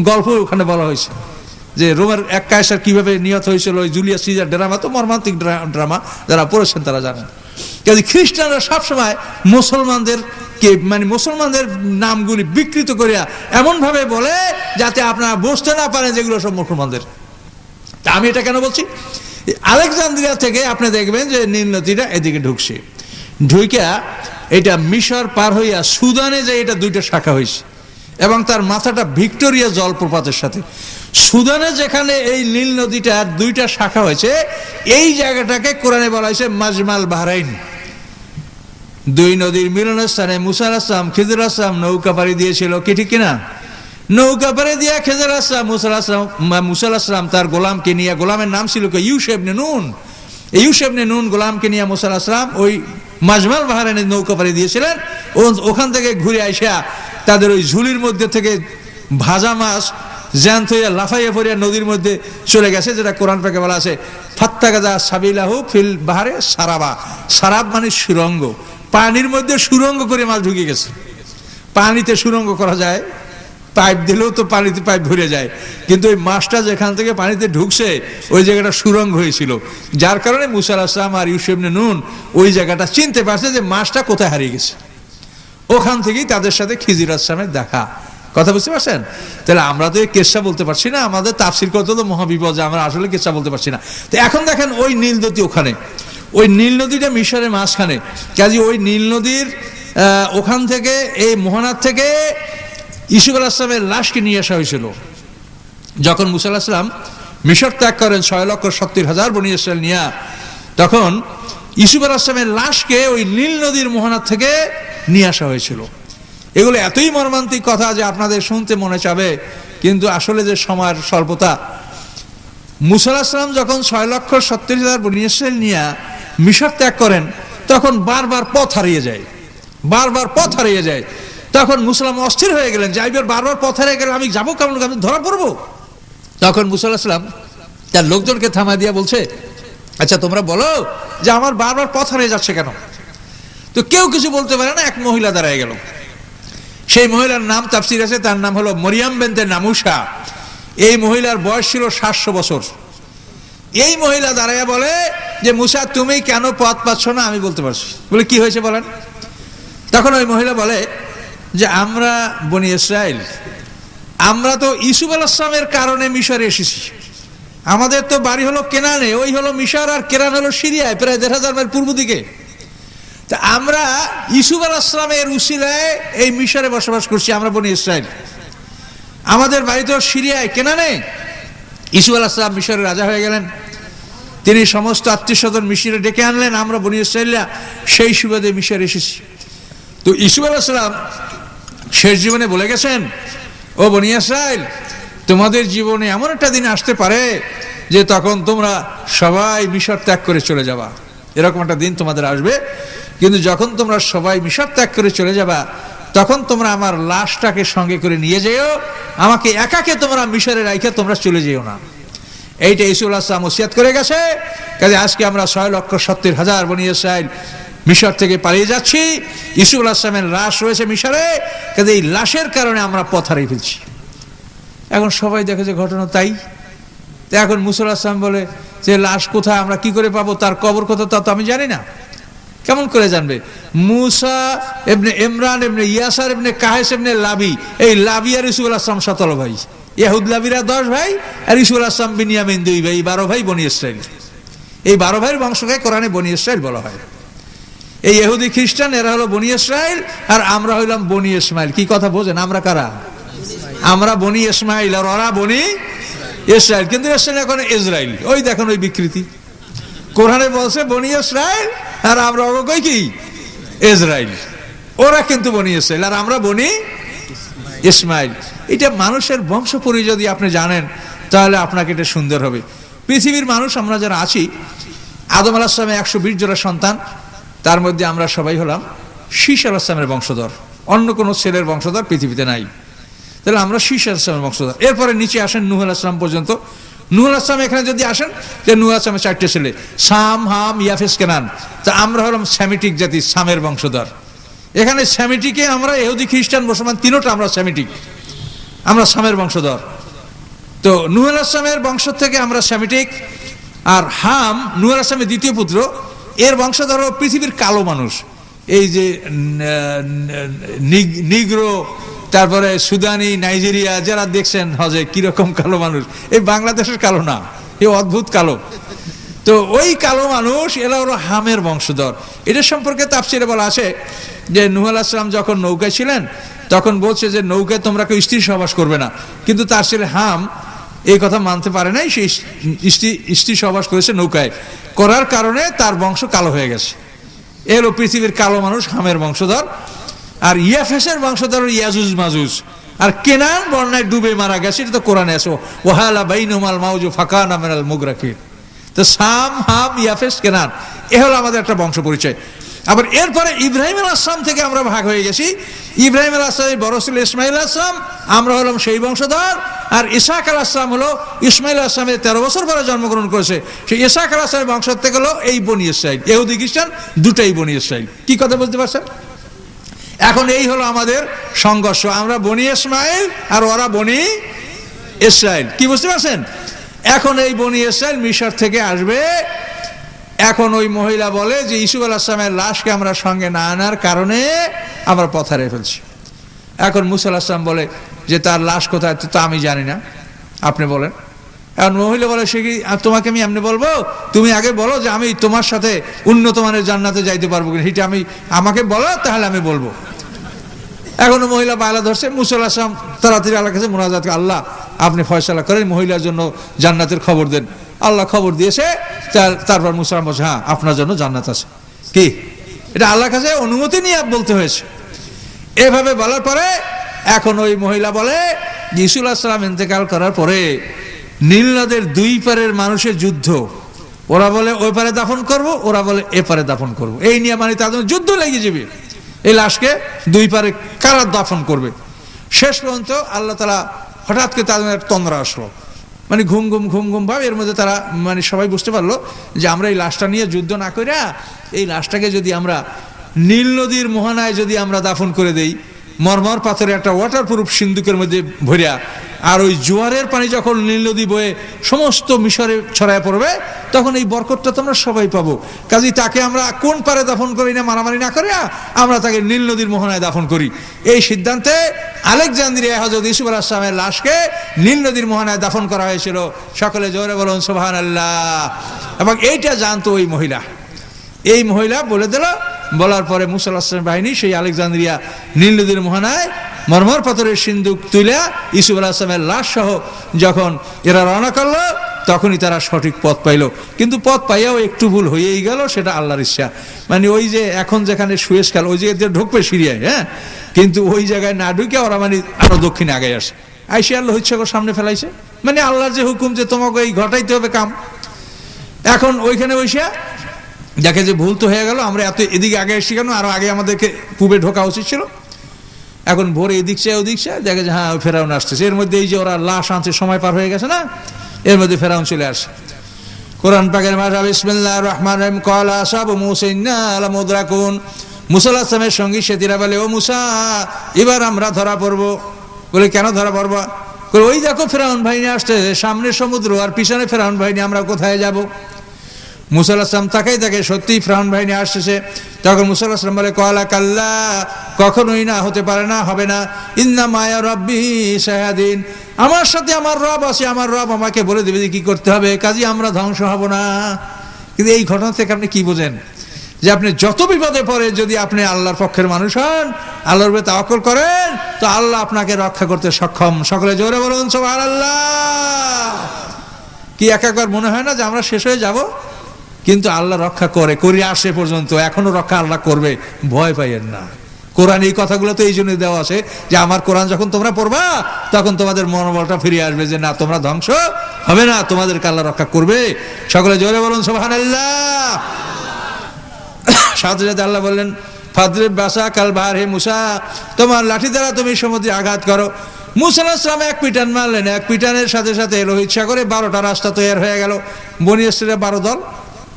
S1: গল্প ওখানে বলা হয়েছে, যে রোমের এক কায়সার কিভাবে নিহত হয়েছিল। ওই জুলিয়াস সিজার ড্রামা তো মর্মান্তিক ড্রামা, যারা পড়েছেন তারা জানেন। কিন্তু খ্রিস্টানরা সবসময় মুসলমানদেরকে, মানে মুসলমানদের নামগুলি বিকৃত করিয়া এমনভাবে বলে যাতে আপনারা বুঝতে না পারেন যেগুলো সব মুসলমানদের। তা আমি এটা কেন বলছি? আলেকজান্দ্রিয়া থেকে আপনি দেখবেন যে নীল নদীটা এদিকে ঢুকছে, ঢুইকা এটা মিশর পার হইয়া সুদানে যে এটা দুইটা শাখা হয়েছে, এবং তার মাথাটা ভিক্টোরিয়া জলপ্রপাতের সাথে। সুদানে যেখানে এই নীল নদীটা দুইটা শাখা হয়েছে, এই জায়গাটাকে কোরআনে বলা হয়েছে মাজমাল বাহরাইন। দুই নদীর মিলনস্থানে মুসা আলাইহিস সালাম, খিজর আলাইহিস সালাম নৌকা পাড়ি দিয়েছিল, কি ঠিক কিনা? নৌকা পাড়ি দিয়া খিজর আলাইহিস সালাম, মুসা আলাইহিস সালাম তার গোলামকে নিয়ে, গোলামের নাম ছিল ইউশা ইবনে নুন, এই ইউশা ইবনে নুন গোলামকে নিয়ে মুসা আলাইহিস সালাম ওই মাজমাল বাহরাইনের নৌকা পাড়ি দিয়েছিলেন। ওখান থেকে ঘুরে আইসা তাদের ওই ঝুলির মধ্যে থেকে ভাজা মাছ জ্যান্ত হইয়া লাফাইয়া পড়িয়া নদীর মধ্যে চলে গেছে, যেটা কোরআন পাকে বলা আছে ফাত্তাগাজা সাবিলাহু ফিল বাহারে সারাবা। সারাব মানে সুরঙ্গ, পানির মধ্যে সুরঙ্গ করে মাছ ঢুকে গেছে। পানিতে সুরঙ্গ করা যায়, পাইপ দিলেও তো পানিতে পাইপ ভরে যায়, কিন্তু ওই মাছটা যেখান থেকে পানিতে ঢুকছে ওই জায়গাটা সুরঙ্গ হয়েছিল, যার কারণে মুসা আলাইহিস সালাম আর ইউসুফ ইবনে নুন ওই জায়গাটা চিনতে পারছে যে মাছটা কোথায় হারিয়ে গেছে। ওখান থেকেই তাদের সাথে খিজির আলাইহিস সালামের দেখা। কথা বুঝতে পারছেন? তাহলে আমরা তো এই কেসা বলতে পারছি না, আমাদের তাফসির করতে তো মহাবিপদ, যে আমরা আসলে কেসা বলতে পারছি না। তো এখন দেখেন ওই নীল নদী ওখানে, ওই নীল নদীটা মিশরের মাঝখানে, কাজে ওই নীল নদীর ওখান থেকে, এই মোহনার থেকে ইউসুফ আলাইহিস সালামের লাশকে নিয়ে আসা হয়েছিল। যখন মুসা আলাইহিস সালাম মিশর ত্যাগ করেন 6,70,000 বনী ইসরাইল নিয়ে, তখন ইউসুফ আলাইহিস সালামের লাশকে ওই নীল নদীর মোহনার থেকে নিয়ে আসা হয়েছিল। এগুলো এতই মর্মান্তিক কথা যে আপনাদের শুনতে মনে চাবে, কিন্তু আসলে যে সময়ের স্বল্পতা। মুসা আলাইহিস সালাম যখন 6,70,000 বনী ইসরাইল নিয়ে মিশর ত্যাগ করেন, তখন বারবার পথ হারিয়ে যায়, বারবার পথ হারিয়ে যায়। তখন মুসলাম অস্থির হয়ে গেলেন, যাইবার বারবার পথ হারিয়ে গেলে আমি যাবো কেমন, আমি ধরা পড়বো। তখন মুসা আলাইহিস সালাম তার লোকজনকে থামায় দিয়া বলছে, আচ্ছা তোমরা বলো যে আমার বারবার পথ হারিয়ে যাচ্ছে কেন? তো কেউ কিছু বলতে পারে না। এক মহিলা দাঁড়ায় গেল, সেই মহিলার নাম তাফসির আছে, তার নাম হলো মরিয়াম বিনতে নামুসা। এই মহিলার বয়স ছিল 700 বছর। এই মহিলা দাঁড়াইয়া বলে যে মুসা তুমি কেন পথ পাচ্ছ না? আমি বলতে পারছি। বলে কি হয়েছে বলেন? তখন ওই মহিলা বলে যে আমরা বনী ইসরাইল, আমরা তো ইউসুফ আলাইহিস সালামের কারণে মিশরে এসেছি। আমাদের তো বাড়ি হলো কেনানে, ওই হলো মিশর, আর কেনান হলো সিরিয়ায়, প্রায় 1,500 মাইল পূর্ব দিকে। তা আমরা ইউসুফ আলাইহিস সালামের উসিলায় এই মিশরে বসবাস করছি, আমরা বনী ইসরাইল। আমাদের বাড়ি তো সিরিয়ায়, কেনানে। ইউসুফ আলাইহিস সালাম মিশরের রাজা হয়ে গেলেন, তিনি সমস্ত আত্মীয়স্বজন মিশরে ডেকে আনলেন, আমরা বনী ইসরাইলরা সেই সুবাদে মিশরে এসেছি। তো ইউসুফ আলাইহিস সালাম শেষ জীবনে বলে গেছেন, ও বনী ইসরাইল, তোমাদের জীবনে এমন একটা দিন আসতে পারে যে তখন তোমরা সবাই মিশর ত্যাগ করে চলে যাবা। এরকম একটা দিন তোমাদের আসবে, কিন্তু যখন তোমরা সবাই মিশর ত্যাগ করে চলে যাবা, তখন তোমরা আমার লাশটাকে সঙ্গে করে নিয়ে যেও, আমাকে একাকে তোমরা মিশরে রাইখে তোমরা চলে যেও না। এইটা ইউসুফ আলাইহিস সালাম ওসিয়ত করে গেছে। কাজে আজকে আমরা 6,70,000 বনী ইসরাইল মিশর থেকে পালিয়ে যাচ্ছি, ইউসুফ আলাইহিস সালামের লাশ রয়েছে মিশরে, কাজে এই লাশের কারণে আমরা পথ হারিয়ে ফেলছি। এখন সবাই দেখে যে ঘটনা তাই। তো এখন মুসা আলাইহিস সালাম বলে যে লাশ কোথায়, আমরা কি করে পাবো, তার কবর কোথায় তা তো আমি জানি না। কেমন করে জানবে? মুসা ইবনে ইমরান ইবনে ইয়াসার ইবনে কাহেস ইবনে লাবি, এই লাবি আর ইউসুফ আলাইহিস সালাম 17 ভাই, ইহুদ লাবিরা 10 ভাই, আর ইউসুফ আলাইহিস সালাম বিনিয়ামিন 2 ভাই, 12 ভাই বনী ইসরাইল। এই 12 ভাইয়ের বংশকে কোরআনে বনি ইসরাইল বলা হয়। এই ইহুদি খ্রিস্টান এরা হলো বনি ইসরাইল, আর আমরা হইলাম বনি ইসমাইল। কি কথা বোঝেন? আমরা কারা? আমরা বনি ইসমাইল আর ওরা বনি ইসরাইল। কিন্তু ইসরাইল এখন ইসরাইল, ওই দেখেন ওই বিকৃতি। কোরআনে বলছে বনি ইসরাইল আর আমরা কই কি ইসরাইল। ওরা কিন্তু বনি ইসরাইল আর আমরা বনি ইসমাইল। এটা মানুষের বংশ পরিচয় যদি আপনি জানেন তাহলে আপনাকে এটা সুন্দর হবে। পৃথিবীর মানুষ আমরা যারা আছি, আদম আলাইহিস সালামের 120 জোড়া সন্তান, তার মধ্যে আমরা সবাই হলাম শীষ আলাইহিস সালামের বংশধর। অন্য কোনো ছেলের বংশধর পৃথিবীতে নাই, তাহলে আমরা শীষ আলাইহিস সালামের বংশধর। এরপরে নিচে আসেন নূহ আলাইহিস সালাম পর্যন্ত। নূহ আলাইহিস সালাম এখানে যদি আসেন, যে নূহ আলাইহিস সালামের 4টে ছেলে, সাম, হাম, ইয়াফেস, কেনান। তা আমরা হলাম সেমিটিক জাতি, সামের বংশধর। এখানে সেমিটিকে আমরা ইহুদি খ্রিস্টান মুসলমান তিনোটা আমরা সেমিটিক, আমরা সামের বংশধর। তো নূহ আলাইহিস সালামের বংশ থেকে আমরা সেমিটিক। আর হাম নূহ আলাইহিস সালামের দ্বিতীয় পুত্র, এর বংশধর পৃথিবীর কালো মানুষ। এই যে নিগ্রো, তারপরে সুদানি, নাইজেরিয়া যারা দেখছেন হজে কিরকম কালো মানুষ, এই বাংলাদেশের কালো না, এই অদ্ভুত কালো। তো ওই কালো মানুষ এরা হলো হামের বংশধর। এটার সম্পর্কে তাফসীরে বলা আছে যে নূহ আলাইহিস সালাম যখন নৌকায় ছিলেন তখন বলছে যে নৌকায় তোমরা কেউ স্ত্রী সহবাস করবে না, কিন্তু তার ছেলে হাম এই কথা মানতে পারে নাই, সেই স্ত্রী সহবাস করেছে নৌকায়, করার কারণে তার বংশ কালো হয়ে গেছে। এলো পৃথিবীর কালো মানুষ হামের বংশধর। আর ইয়াফেসের বংশধর ইয়াজুজ মাজুজ। আর কেনান বন্যায় ডুবে মারা গেছে, এটা তো কোরআনে আছে, ওয়াহালা বাইনুমাল মাউজু ফাকানা মিনাল মুগরাকিন। তো সাম, হাম, ইয়াফেস, কেনান, এ হলো আমাদের একটা বংশ পরিচয়। আবার এরপরে ইব্রাহিম আলাইহিস সালাম থেকে আমরা ভাগ হয়ে গেছি। ইব্রাহিম আলাইহিস সালামের বড় ছেলে ইসমাইল আলাইহিস সালাম, আমরা হলাম সেই বংশধর। আর ইসহাক আলাইহিস সালাম হলো ইসমাইল আলাইহিস সালামের 13 বছর পরে জন্মগ্রহণ করেছে, সেই ইসহাক আলাইহিস সালামের বংশ থেকে হলো এই বনি ইসরাইল। ইহুদি খ্রিস্টান দুটাই বনি ইসরাইল। কি কথা বুঝতে পারছেন? এখন এই হলো আমাদের সংঘর্ষ, আমরা বনি ইসমাইল আর ওরা বনি ইসরাইল। কি বুঝতে পারছেন? এখন এই বনি ইসরাইল মিশর থেকে আসবে। এখন ওই মহিলা বলে যে ইউসুফ আলাইহিস সালামের লাশকে আমরা সঙ্গে না আনার কারণে আমরা পথ হারিয়ে ফেলছি। এখন মুসা আলাইহিস সালাম বলে যে তার লাশ কোথায়, তো আমি জানি না, আপনি বলেন। এখন মহিলা বলে সে কি তোমাকে আমি এমনি বলবো? তুমি আগে বলো যে আমি তোমার সাথে উন্নত মানের জান্নাতে যাইতে পারবো কিনা, সেটা আমাকে বলো, তাহলে আমি বলবো। এখন মহিলা বায়লা ধরছে। মুসা আলাইহিস সালাম তাড়াতাড়ি আল্লাহর কাছে মুনাজাত, আল্লাহ আপনি ফয়সালা করেন, মহিলার জন্য জান্নাতের খবর দেন। আল্লাহ খবর দিয়েছে। তারপর মুসা বলছে হ্যাঁ আপনার জন্য জান্নাত আছে। কি এটা আল্লাহর কাছে অনুমতি নিয়ে বলতে হয়েছে। এভাবে বলার পরে এখন ওই মহিলা বলে ইউসুফ আলাইহিস সালাম ইন্তেকাল করার পরে নীল নদের দুই পারের মানুষের যুদ্ধ, ওরা বলে ওই পারে দাফন করব, ওরা বলে এ পারে দাফন করব, এই নিয়ে মানে তাদের যুদ্ধ লেগে যাবে। এই লাশকে দুই পারে কারা দাফন করবে। শেষ পর্যন্ত আল্লাহ তাআলা হঠাৎ করে তাদের তন্দ্রা আসলো, মানে ঘুম ঘুম ভাব। এর মধ্যে তারা মানে সবাই বুঝতে পারলো যে আমরা এই লাশটা নিয়ে যুদ্ধ না কইরা এই লাশটাকে যদি আমরা নীল নদীর মোহনায় যদি আমরা দাফন করে দেই, মরমর পাথরে একটা ওয়াটারপ্রুফ সিন্দুকের মধ্যে ভরিয়া, আর ওই জোয়ারের পানি যখন নীল নদী বয়ে সমস্ত মিশরে ছড়ায় পড়বে, তখন এই বরকতটা তো আমরা সবাই পাবো। কাজেই তাকে আমরা কোন পারে দাফন করি না, মারামারি না করিয়া আমরা তাকে নীল নদীর মোহনায় দাফন করি। এই সিদ্ধান্তে আলেকজান্দ্রিয়া হযরত ইউসুফ আলাইহিস সালামের লাশকে নীল নদীর মোহনায় দাফন করা হয়েছিল। সকলে জোরে বলুন সুবহানাল্লাহ। এবং এইটা জানতো ওই মহিলা। এই মহিলা বলে দিল। বলার পরে মুসা আলাইহিস সালামের বাহিনী সেই আলেকজান্দ্রিয়া নীল নদীর মোহনায় মরমর পাথরের সিন্দুক তুলে ইউসুফ আলাইহিস সালামের লাশ সহ যখন এরা রওনা করলো, তখনই তারা সঠিক পথ পাইল। কিন্তু পথ পাইয়াও একটু ভুল হয়েই গেল, সেটা আল্লাহর ইচ্ছা। মানে ওই যে এখন যেখানে সুয়েজ খাল, ওই জায়গায় ঢুকবে সিরিয়ায়, হ্যাঁ, কিন্তু ওই জায়গায় না ঢুকে ওরা মানে আরো দক্ষিণে আগে আসে, আইসে আল্লাহ ইচ্ছা করে সামনে ফেলাইছে। মানে আল্লাহর যে হুকুম যে তোমাকে এই ঘটাইতে হবে কাম। এখন ওইখানে বসে দেখে যে ভুল তো হয়ে গেল, আমরা এত এদিকে আগে এসেছি কেন, আরো আগে আমাদেরকে পূবে ঢোকা উচিত ছিল। এখন ভোরে এদিক চাই ওদিক চাই, দেখে যে হ্যাঁ ফেরাউন আসতেছে। এর মধ্যে এই যে ওরা লাশ আনছে, সময় পার হয়ে গেছে না, এর মধ্যে ফেরাউন চলে আসে। কোরআন পাকের ভাষা বিসমিল্লাহির রহমানির রহিম। ক্বালা আসহাবু মূসা ইন্না লামুদরাকুন। মুসা আলাইহিস সালামের সঙ্গী সাথীরা বলে, ও মুসা এবার আমরা ধরা পড়বো। বলে কেন ধরা পড়বা? ওই দেখো ফেরাউন বাহিনী আসছে, সামনে সমুদ্র আর পিছনে ফেরাউন বাহিনী, আমরা কোথায় যাব? মুসা আলাইহিস সালাম তাকাই দেখে সত্যিই ফেরাউন বাহিনী আসছে। তখন মুসা আলাইহিস সালাম বলে, ক্বালা কাল্লা, কখনোই না, হতে পারে না, হবে না। ইন্না মায়া রাব্বি সায়াদিন, আমার সাথে আমার রব আছে, আমার রব আমাকে বলে দেবে কি করতে হবে, কাজী আমরা ধ্বংস হব না। কিন্তু এই ঘটনা থেকে আপনি কি বোঝেন? যে আপনি যত বিপদে পড়ে যদি আপনি আল্লাহর পক্ষের মানুষ হন, আল্লাহর উপরে তাওয়াক্কুল করেন, তো আল্লাহ আপনাকে রক্ষা করতে সক্ষম। সকলে জোরে বলুন সুবহানাল্লাহ। কি একবার মনে হয় না যে আমরা শেষ হয়ে যাব? কিন্তু আল্লাহ রক্ষা করে আসে পর্যন্ত, এখনো রক্ষা আল্লাহ করবে, ভয় পাইয়েন না। কোরআন এই কথাগুলো তো এই জন্য দেওয়া আছে যে আমার কোরআন যখন তোমরা পড়বা তখন তোমাদের মনোবলটা ফিরে আসবে যে না, তোমরা ধ্বংস হবে না, তোমাদেরকে আল্লাহ রক্ষা করবে। সকলে জোরে বলুন সুবহানাল্লাহ। সাথে সাথে আল্লাহ বললেন ফাদরিব বাসাকাল বাহর, হে মুসা তোমার লাঠি দ্বারা তুমি সমুদ্রে আঘাত করো। মুসা আলাইহিস সালাম এক পিটান মারলেন, এক পিটানের সাথে সাথে লোহিত সাগরে 12টা রাস্তা তৈরি হয়ে গেল। বনি ইসরাঈলের 12 দল,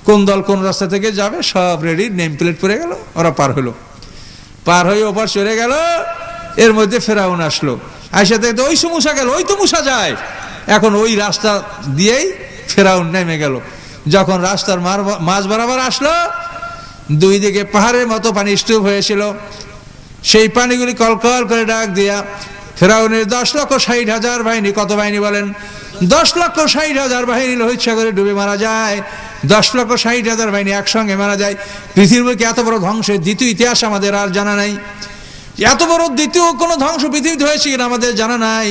S1: কোন দল কোন রাস্তা থেকে যাবে সব রেডি, নেম প্লেট পড়ে গেল, ওরা পার হলো। পার হয়ে ওপার চলে গেল। এর মধ্যে ফেরাউন আসলো, আইসা দেখতে ওই মুসা গেল, ওই তো মুসা যায়। এখন ওই রাস্তা দিয়েই ফেরাউন নেমে গেল। যখন রাস্তার মাঝ বরাবর আসলো, দুই দিকে পাহাড়ের মতো পানি স্তূপ হয়েছিল। সেই পানিগুলি কলকল করে ডাক দিয়া ফেরাউনের 10,60,000 বাহিনী, কত বাহিনী বলেন? 10,60,000 বাহিনী লোহিত সাগরে ডুবে মারা যায়। 10,60,000 বাহিনী একসঙ্গে মারা যায়। পৃথিবীকে এত বড় ধ্বংসের দ্বিতীয় ইতিহাস আমাদের আর জানা নাই। এত বড় দ্বিতীয় কোনো ধ্বংস পৃথিবীতে হয়েছে কিনা আমাদের জানা নাই।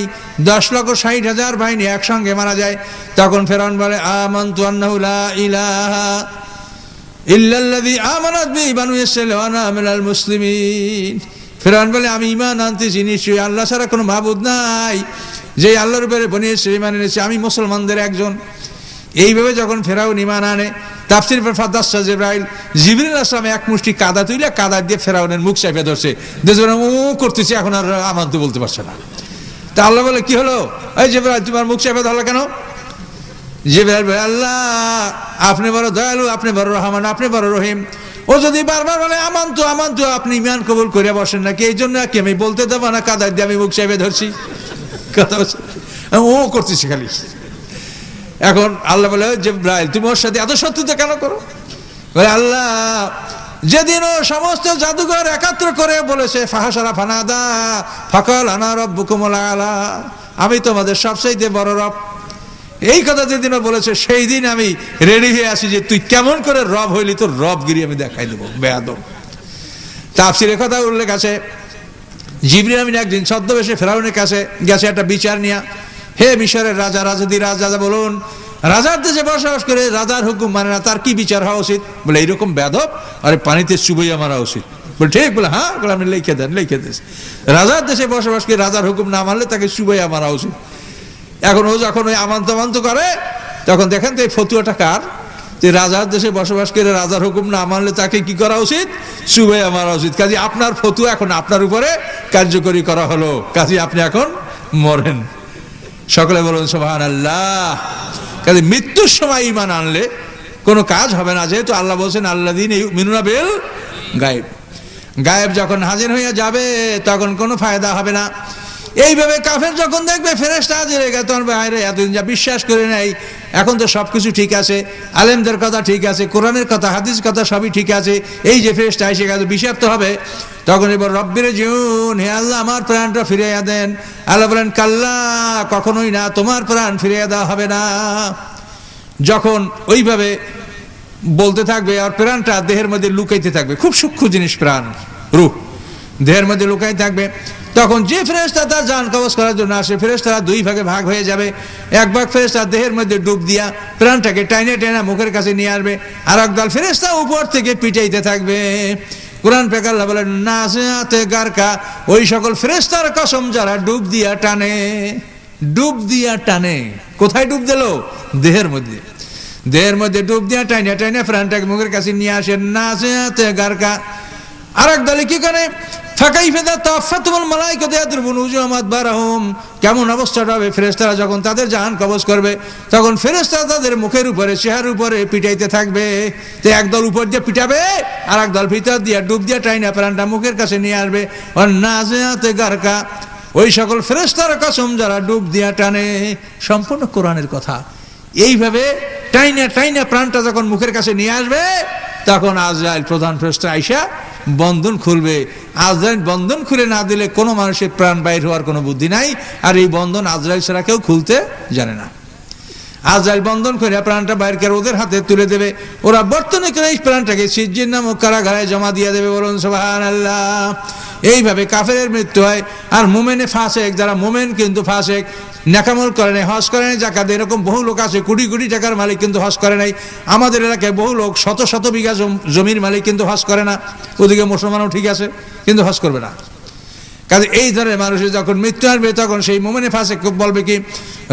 S1: 10,60,000 বাহিনী একসঙ্গে মারা যায়। তখন ফেরাউন বলে আমানতু আন্নাহু লা ইলাহা ইল্লাল্লাযী আমানাত বিহি বানু ইসরাঈল ওয়া আনা মিনাল মুসলিমিন। ফেরাউন বলে আমি ঈমান আনতেছি নিশ্চয়ই আল্লাহ ছাড়া কোনো মাবুদ নাই, যে আল্লাহর উপরে বনি ইসরাঈল ঈমান এনেছে, আমি মুসলমানদের একজন। এইভাবে যখন ফেরাউন ঈমান আনে, তাফসীর ফাদাসসা জিবরাইল, জিবরিল আলাইহিস সালাম এক মুষ্টি কাদা তুইলা কাদা দিয়ে ফেরাউনের মুখ চাপে ধরছে, দেশে ও করতেছে, এখন আর আমানতু বলতে পারছে না। তা আল্লাহ বলে কি হলো, এই জিবরাইল তোমার মুখ চাপে ধরলো কেন? জিবরাইল বলে আল্লাহ আপনি বড় দয়ালু, আপনি বড় রহমান, আপনি বড় রহিম। ও যদি বারবার বলে আমানতু আমানতু, আপনি ঈমান কবুল করে বসেন নাকি? এই জন্য কি আমি বলতে দেবো না কাদা দিয়ে আমি মুখ চাপে ধরছি? কথা ও করতেছি খালি। এখন আল্লাহ বলে জিবরাইল তুমি ওর সাথে এত শত্রুতা কেন করো? বলে আল্লাহ যেদিন ও সমস্ত জাদুঘর একাত্র করে বলেছে ফাহাসারা ফানাদা ফাকাল আনা রাব্বুকুমুল আলা, আমি তোমাদের সবচাইতে বড় রব, এই কথা যেদিন বলেছে সেই দিন আমি রেডি হয়ে আসি যে তুই কেমন করে রব হইলি, তোর রবগিরি আমি দেখাই দেবো বেয়াদব। তাফসীরে কথা উল্লেখ আছে জিবরিল আমিন একদিন ছদ্মবেশে ফেরাউনের কাছে গেছে একটা বিচার নিয়ে। হে মিশরের রাজা, রাজা বলুন, রাজার দেশে বসবাস করে রাজার হুকুম মানে না, তার কি বিচার হওয়া উচিত? বলে এইরকম বেয়াদব, আরে পানিতে চুবাইয়া মারা উচিত। বলে ঠিক, বলে হ্যাঁ, বলে আপনি লিখে দেন। রাজার দেশে বসবাস করে রাজার হুকুম না মানলে তাকে চুবাইয়া মারা উচিত। এখন ও যখন ওই আমান্ত করে তখন দেখেন তো এই ফতুয়াটা কার, যে রাজার দেশে বসবাস করে রাজার হুকুম না মানলে তাকে কি করা উচিত? চুবাইয়া মারা উচিত। কাজে আপনার ফতুয়া এখন আপনার উপরে কার্যকরী করা হলো, কাজে আপনি এখন মরেন। সকলে বলুন সুবহানাল্লাহ। কাজে মৃত্যুর সময় ঈমান আনলে কোনো কাজ হবে না, যেহেতু আল্লাহ বলছেন আল্লাযীনা ইউমিনুনা বিল গায়ব। গায়েব যখন হাজির হয়ে যাবে তখন কোনো ফায়দা হবে না। এইভাবে কাফের যখন দেখবে ফেরেশতা হাজির হয়ে গেছে, তখন বাইরে এতদিন যা বিশ্বাস করে নেই, এখন তো সব কিছু ঠিক আছে, আলেমদের কথা ঠিক আছে, কোরআনের কথা হাদিস কথা সবই ঠিক আছে, এই যে ফেরেশতা এসে গেছে বিষাক্ত হবে, তখন এবার রব্বির জিউন, হে আল্লাহ আমার প্রাণটা ফিরিয়ে দেন। আল্লাহ বলেন কাল্লা, কখনোই না, তোমার প্রাণ ফিরিয়ে দেওয়া হবে না। যখন ওইভাবে বলতে থাকবে আর প্রাণটা দেহের মধ্যে লুকাইতে থাকবে, খুব সূক্ষ্ম জিনিস প্রাণ, রূহ দেহের মধ্যে লুকাই থাকবে, তখন যে ফেরেশতা তার জান কবজ করার জন্য আসে, ফেরেশতারা দুই ভাগে ভাগ হয়ে যাবে। এক ভাগ ফেরেশতা দেহের মধ্যে ডুব দিয়া প্রাণটাকে টাইনে টাইনা মুখের কাছে নিয়ে আসবে, আর একদল ফেরেশতা উপর থেকে পিটাইতে থাকবে। কুরআন পাক আল্লাহ বলেন নাসিয়াতে গারকা, ওই সকল ফেরেশতার কসম যারা ডুব দিয়া টানে। কোথায় ডুব দিল? দেহের মধ্যে ডুব দিয়া টাইনা টাইনা প্রাণটাকে মুখের কাছে নিয়ে আসে। নাসিয়াতে গারকা। আর একদলে কি করে কেমন অবস্থাটা হবে ফেরেশতারা যখন তাদের জান কবজ করবে, তখন ফেরেশতারা তাদের মুখের উপরে চেহারার উপরে পিটাইতে থাকবে। তো একদল উপর দিয়ে পিটাবে আর একদল ভিতর দিয়ে ডুব দিয়ে টাইনা প্রাণটা মুখের কাছে নিয়ে আসবে। গারকা, ওই সকল ফেরেশতার কসম যারা ডুব দিয়া টানে। সম্পূর্ণ কোরআনের কথা। এইভাবে টাইনা প্রাণটা যখন মুখের কাছে নিয়ে আসবে, তখন আজরাইল প্রধান ফেরেশতা আইসা বন্ধন খুলবে। আজরাইল বন্ধন খুলে না দিলে কোনো মানুষের প্রাণ বাইর হওয়ার কোনো বুদ্ধি নাই, আর এই বন্ধন আজরাইল ছাড়া কেউ খুলতে জানে না। আজরাইল বন্ধন করে প্রাণটা বাইর করে ওদের হাতে তুলে দেবে, ওরা বর্তনে করে এই প্রাণটাকে সিজ্জিন নামক কারাগারে জমা দিয়ে দেবে। বলুন সুবহানাল্লাহ। এইভাবে কাফেরের মৃত্যু হয়। আর মোমেনে ফাসেক, যারা মোমেন কিন্তু ফাসেক, নেকামল করে নাই, হজ করে নাই, জাকাত, এরকম বহু লোক আছে কোটি কোটি টাকার মালিক কিন্তু হজ করে নাই। আমাদের এলাকায় বহু লোক শত শত বিঘা জমির মালিক কিন্তু হজ করে না। ওদিকে মুসলমানও ঠিক আছে কিন্তু হজ করবে না। কাজে এই ধরনের মানুষের যখন মৃত্যু আসবে তখন সেই মোমেনে ফাসেক বলবে কি,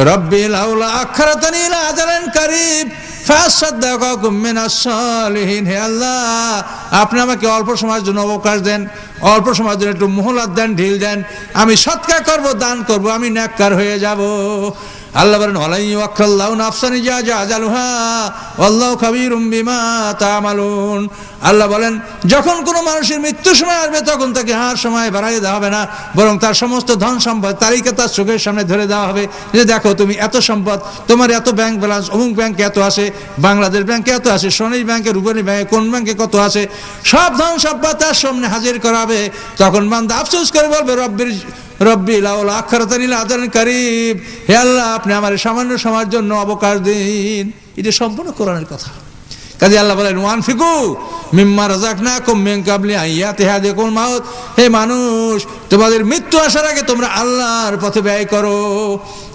S1: রব্বি লাউলা আখরাতানি ইলা আজালিন কারীব ফাসাদদাকুম মিনাস সালিহিন। হে আল্লাহ, আপনি আমাকে অল্প সময়ের জন্য অবকাশ দেন, অল্প সময়ের জন্য একটু মোহলত দেন, ঢিল দেন, আমি সৎকার করব, দান করব, আমি নেককার হয়ে যাব। আল্লাহ বলেন ওয়ালাই ইউআখিরুল্লাহু নাফসান ইযা জাআ আজালুহা ওয়াল্লাহু খাবীরুম বিমা তা'মালুন। আল্লাহ বলেন যখন কোনো মানুষের মৃত্যুর সময় আসবে তখন তাকে আর সময় বাড়াই দেওয়া হবে না, বরং তার সমস্ত ধন সম্পদ তালিকা তার চোখের সামনে ধরে দেওয়া হবে যে দেখো তুমি এত সম্পদ, তোমার এত ব্যাংক ব্যালেন্স, অমুক ব্যাংকে এত আছে, বাংলাদেশ ব্যাংকে এত আছে, সোনালী ব্যাংকে, রূপালী ব্যাংকে, কোন ব্যাংকে কত আছে, সব ধন সম্পদ তার সামনে হাজির করা হবে। তখন বান্দা আফসোস করে বলবে রব্বি লাউলা আখরাতানি ইলা আজালিন কারীব, হে আল্লাহ আপনি আমার সামান্য সময়ের জন্য অবকাশ দিন। এটা সম্পূর্ণ কোরআনের কথা। কাজে আল্লাহ বলেন ওয়ানফিকু মিম্মা রাযাকনাকুম মিন ক্বাবলি আন ইয়াতিয়া আহাদাকুমুল মাউত। হে মানুষ, তোমাদের মৃত্যু আসার আগে তোমরা আল্লাহর পথে ব্যয় করো।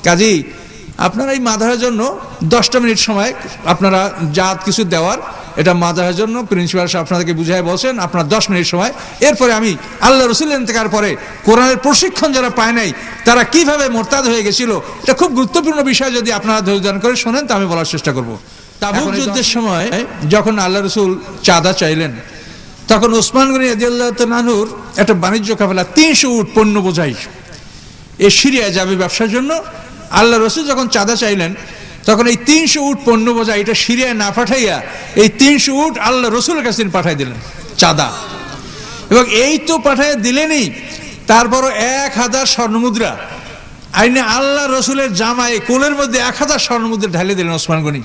S1: কাজী আপনারা এই মাদ্রাসার জন্য 10টা মিনিট সময় আপনারা যা কিছু দেওয়ার, এটা মাদ্রাসার জন্য প্রিন্সিপাল সাহেব আপনাদেরকে বুঝাই বলছেন, আপনার 10 মিনিট সময়। এরপরে আমি আল্লাহ রসুলের ইন্তেকার পরে কোরআনের প্রশিক্ষণ যারা পায় নাই তারা কিভাবে মোরতাদ হয়ে গেছিল, এটা খুব গুরুত্বপূর্ণ বিষয়। যদি আপনারা ধৈর্য ধারণ করে শোনেন তো আমি বলার চেষ্টা করব। তাবুক যুদ্ধের সময় যখন আল্লাহ রসুল চাঁদা চাইলেন, তখন ওসমান গনি রাদিয়াল্লাহু তাআলা আনহুর একটা বাণিজ্য কাফেলা 300 উট পণ্য বোঝাই এই সিরিয়ায় যাবে ব্যবসার জন্য। আল্লাহ রসুল যখন চাঁদা চাইলেন তখন এই 300 উট পণ্য বোঝাই এটা সিরিয়ায় না পাঠাইয়া এই 300 উট আল্লাহ রসুলের কাছে পাঠাই দিলেন চাঁদা। এবং এই তো পাঠাই দিলেনই, তারপরও 1000 স্বর্ণমুদ্রা আইনে আল্লাহ রসুলের জামায় কোলের মধ্যে 1000 স্বর্ণমুদ্রা ঢালে দিলেন ওসমান গনি।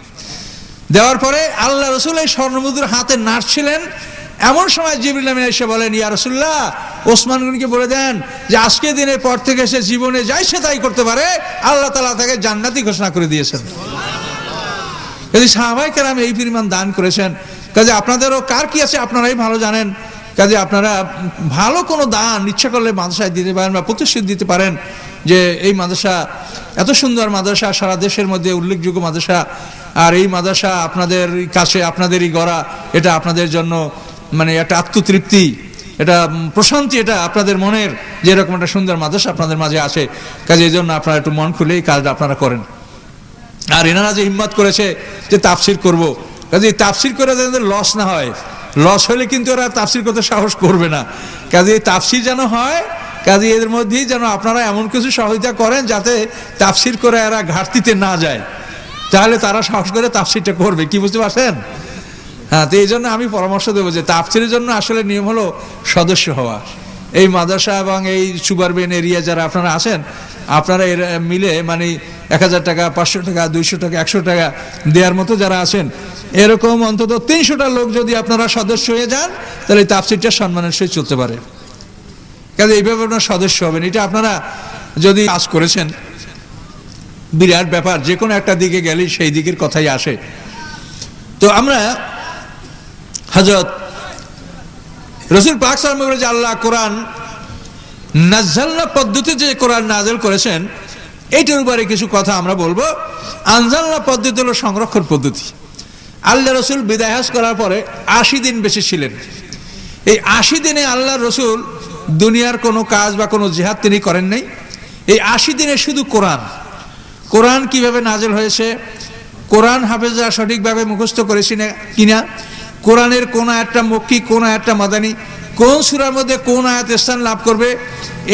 S1: দেওয়ার পরে আল্লাহ রসুল এই স্বর্ণমুদ্রা হাতে নাড়ছিলেন, এমন সময় জিবরিল আমিন এসে বলেন ইয়া রাসূলুল্লাহ, ওসমান গনিকে বলে দেন যে আজকে দিনের পর থেকে সে জীবনে যাই সে তাই করতে পারে, আল্লাহ তাআলা তাকে জান্নাতি ঘোষণা করে দিয়েছেন। যদি সাহাবায়ে কেরাম এই পরিমাণ দান করেছেন, কাজে আপনাদেরও কার কি আছে আপনারাই ভালো জানেন। কাজে আপনারা ভালো কোনো দান ইচ্ছা করলে মাদ্রাসায় দিতে পারেন বা প্রতিশ্রুতি দিতে পারেন যে এই মাদ্রাসা এত সুন্দর মাদ্রাসা, সারা দেশের মধ্যে উল্লেখযোগ্য মাদ্রাসা, আর এই মাদ্রাসা আপনাদের কাছে আপনাদেরই গড়া, এটা আপনাদের জন্য মানে একটা আত্মতৃপ্তি, এটা প্রশান্তি, এটা আপনাদের মনের যে এরকম একটা সুন্দর মাদ্রাসা আপনাদের মাঝে আছে। কাজে এই জন্য আপনারা একটু মন খুলে এই কাজটা আপনারা করেন। আর এনারা যে হিম্মত করেছে যে তাফসির করব, কাজে তাফসির করে যাতে লস না হয়, লস হলে কিন্তু এরা তাফসির করতে সাহস করবে না। কাজে তাফসির যেন হয়, কাজে এদের মধ্যেই যেন আপনারা এমন কিছু সহযোগিতা করেন যাতে তাফসির করে এরা ঘাটতিতে না যায়, তাহলে তারা সাহস করে তাফসিরটা করবে। কি বুঝতে পারছেন? হ্যাঁ, তো এই জন্য আমি পরামর্শ দেবো যে তাফসিরের জন্য আসলে নিয়ম হলো সদস্য হওয়া। এই মাদ্রাসা এবং এই সুগারবেন এরিয়া যারা আপনারা আছেন, আপনারা এর মিলে মানে 1000 টাকা, 500 টাকা, 200 টাকা, 100 টাকা দেওয়ার মতো যারা আছেন, এরকম অন্তত 300টা লোক যদি আপনারা সদস্য হয়ে যান, তাহলে এই তাফসিরটা সম্মানের সহিত চলতে পারে। কাজে এইভাবে আপনারা সদস্য হবেন। এটা আপনারা যদি কাজ করেছেন বিরাট ব্যাপার, যে কোনো একটা দিকে গেলেই সেই দিকের কথাই আসে। তো আমরা হযরত রাসূল পাক সাল্লাল্লাহু আলাইহি ওয়াসাল্লাম যে আল্লাহ কোরআন নাযালনা পদ্ধতি যে কোরআন নাযিল করেছেন, এইটার উপরে কিছু কথা আমরা বলবো। আনজালনা পদ্ধতি হলো সংরক্ষণ পদ্ধতি। আল্লাহ রসুল বিদায় হজ করার পরে 80 দিন বেশি ছিলেন। এই 80 দিনে আল্লাহ রসুল দুনিয়ার কোনো কাজ বা কোনো জিহাদ তিনি করেন নাই। এই 80 দিনে শুধু কোরআন কিভাবে নাযিল হয়েছে, কোরআন হাফেজরা সঠিকভাবে মুখস্থ করেছি না কিনা, কোরআনের কোন আয়াতটা মক্কি, কোন আয়াতটা মাদানী, কোন সূরার মধ্যে কোন আয়াত স্থান লাভ করবে,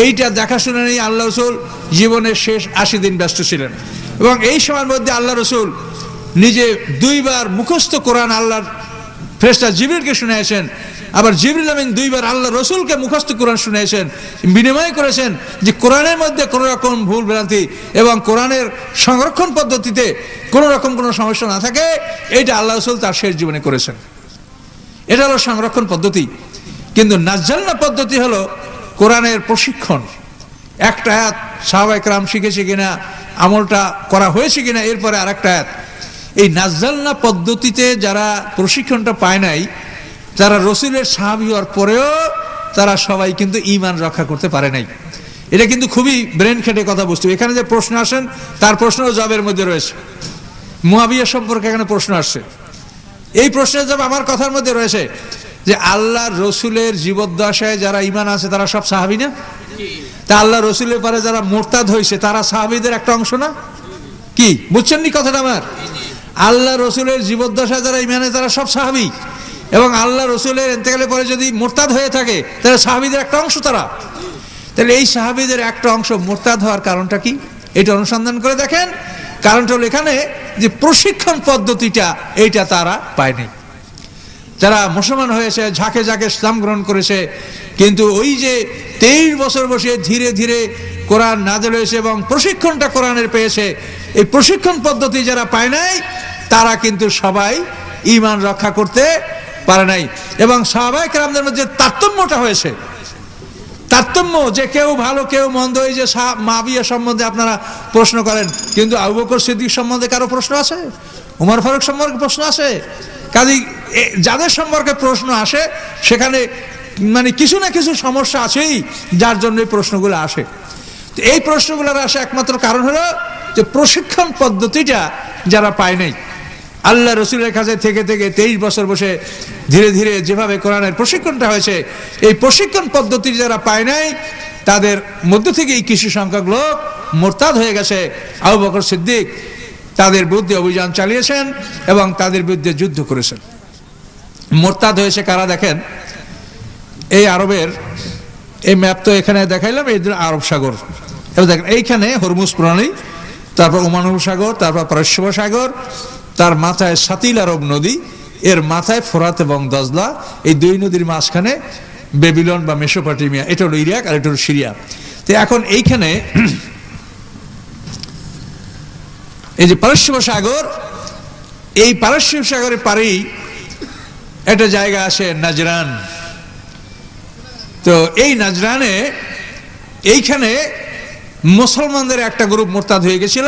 S1: এইটা দেখাশোনা নিয়ে আল্লাহ রসুল জীবনের শেষ 80 দিন ব্যস্ত ছিলেন। এবং এই সময়ের মধ্যে আল্লাহ রসুল নিজে 2 বার মুখস্থ কোরআন আল্লাহর ফেরেশতা জিবরিলকে শুনিয়েছেন, আবার জিবরিল আমিন 2 বার আল্লাহ রসুলকে মুখস্থ কোরআন শুনিয়েছেন, বিনিময় করেছেন যে কোরআনের মধ্যে কোনো রকম ভুল ভ্রান্তি এবং কোরআনের সংরক্ষণ পদ্ধতিতে কোনো রকম কোনো সমস্যা না থাকে, এইটা আল্লাহ রসুল তার শেষ জীবনে করেছেন। এটা হলো সংরক্ষণ পদ্ধতি। কিন্তু নাযালনা পদ্ধতি হলো কোরআনের প্রশিক্ষণ। একটা আয়াত সাহাবায়ে কেরাম শিখেছে কিনা, আমলটা করা হয়েছে কিনা, এরপরে আরেকটা আয়াত এই নাজ্জালনা পদ্ধতিতে যারা প্রশিক্ষণটা পায় নাই, তারা রসুলের সাহাবী হওয়ার পরেও তারা সবাই কিন্তু ঈমান রক্ষা করতে পারে নাই। এটা কিন্তু খুবই ব্রেন খেটে কথা বুঝতে হবে। এখানে যে প্রশ্ন আসেন তার প্রশ্ন জবাবের মধ্যে রয়েছে। মুআবিয়া সম্পর্কে এখানে প্রশ্ন আসছে, এই প্রশ্নের জবাব আমার কথার মধ্যে রয়েছে যে আল্লাহর রসুলের জীবদ্দশায় যারা ঈমান আছে তারা সব সাহাবী না? তা আল্লাহ রসুলের পরে যারা মুরতাদ হয়েছে তারা সাহাবীদের একটা অংশ না? কি বুঝছেন নি কথাটা আমার? আল্লাহ রসুলের জীবদ্দশায় যারা ঈমানে তারা সব সাহাবী, এবং আল্লাহ রসুলের ইন্তেকালের পরে যদি মুরতাদ হয়ে থাকে তাহলে সাহাবীদের একটা অংশ তারা। তাহলে এই সাহাবীদের একটা অংশ মুরতাদ হওয়ার কারণটা কি, এটা অনুসন্ধান করে দেখেন। কারণটা হলো এখানে যে প্রশিক্ষণ পদ্ধতিটা এইটা তারা পায়নি। যারা মুসলমান হয়েছে, ঝাঁকে ঝাঁকে ইসলাম গ্রহণ করেছে, কিন্তু ওই যে 23 বছর বসে ধীরে ধীরে কোরআন নাযিল হয়েছে এবং প্রশিক্ষণটা কোরআনের পেয়েছে, এই প্রশিক্ষণ পদ্ধতি যারা পায় নাই তারা কিন্তু সবাই ঈমান রক্ষা করতে পারে নাই। এবং সাহাবায়ে কেরামদের মধ্যে তারতম্যটা হয়েছে, তারতম্য যে কেউ ভালো কেউ মন্দ। এই যে মুআবিয়া সম্বন্ধে আপনারা প্রশ্ন করেন, কিন্তু আবু বকর সিদ্দিক সম্বন্ধে কারো প্রশ্ন আছে? ওমর ফারুক সম্পর্কে প্রশ্ন আছে? কাজেই যাদের সম্পর্কে প্রশ্ন আসে সেখানে মানে কিছু না কিছু সমস্যা আছেই, যার জন্য এই প্রশ্নগুলো আসে। তো এই প্রশ্নগুলোর আসে একমাত্র কারণ হলো যে প্রশিক্ষণ পদ্ধতিটা যারা পায় নাই। আল্লাহ রসুলের কাছে থেকে থেকে 23 বছর বসে ধীরে ধীরে যেভাবে কোরআনের প্রশিক্ষণটা হয়েছে, এই প্রশিক্ষণ পদ্ধতি যারা পায় নাই তাদের মধ্য থেকেই কিছু সংখ্যক লোক মুরতাদ হয়ে গেছে। আবু বকর সিদ্দিক তাদের বিরুদ্ধে অভিযান চালিয়েছেন এবং তাদের বিরুদ্ধে যুদ্ধ করেছেন। মুরতাদ হয়েছে কারা দেখেন, এই আরবের এই ম্যাপ তো এখানে দেখাইলাম, এই আরব সাগর। এবার দেখেন এইখানে হরমুজ প্রণালী, তারপর ওমান সাগর, তারপর পারস্য সাগর, তার মাথায় সাতিল আরব নদী, এর মাথায় ফোরাত এবং দজলা, এই দুই নদীর মাঝখানে বেবিলন বা মেসোপটেমিয়া, এটা হলো ইরাক আর এটা হলো সিরিয়া। তো এখন এইখানে এই যে পারস্য সাগর, এই পারস্য সাগরের পারেই একটা জায়গা আছে নাজরান। তো এই নাজরানে এইখানে মুসলমানদের একটা গ্রুপ মুরতাদ হয়ে গেছিল।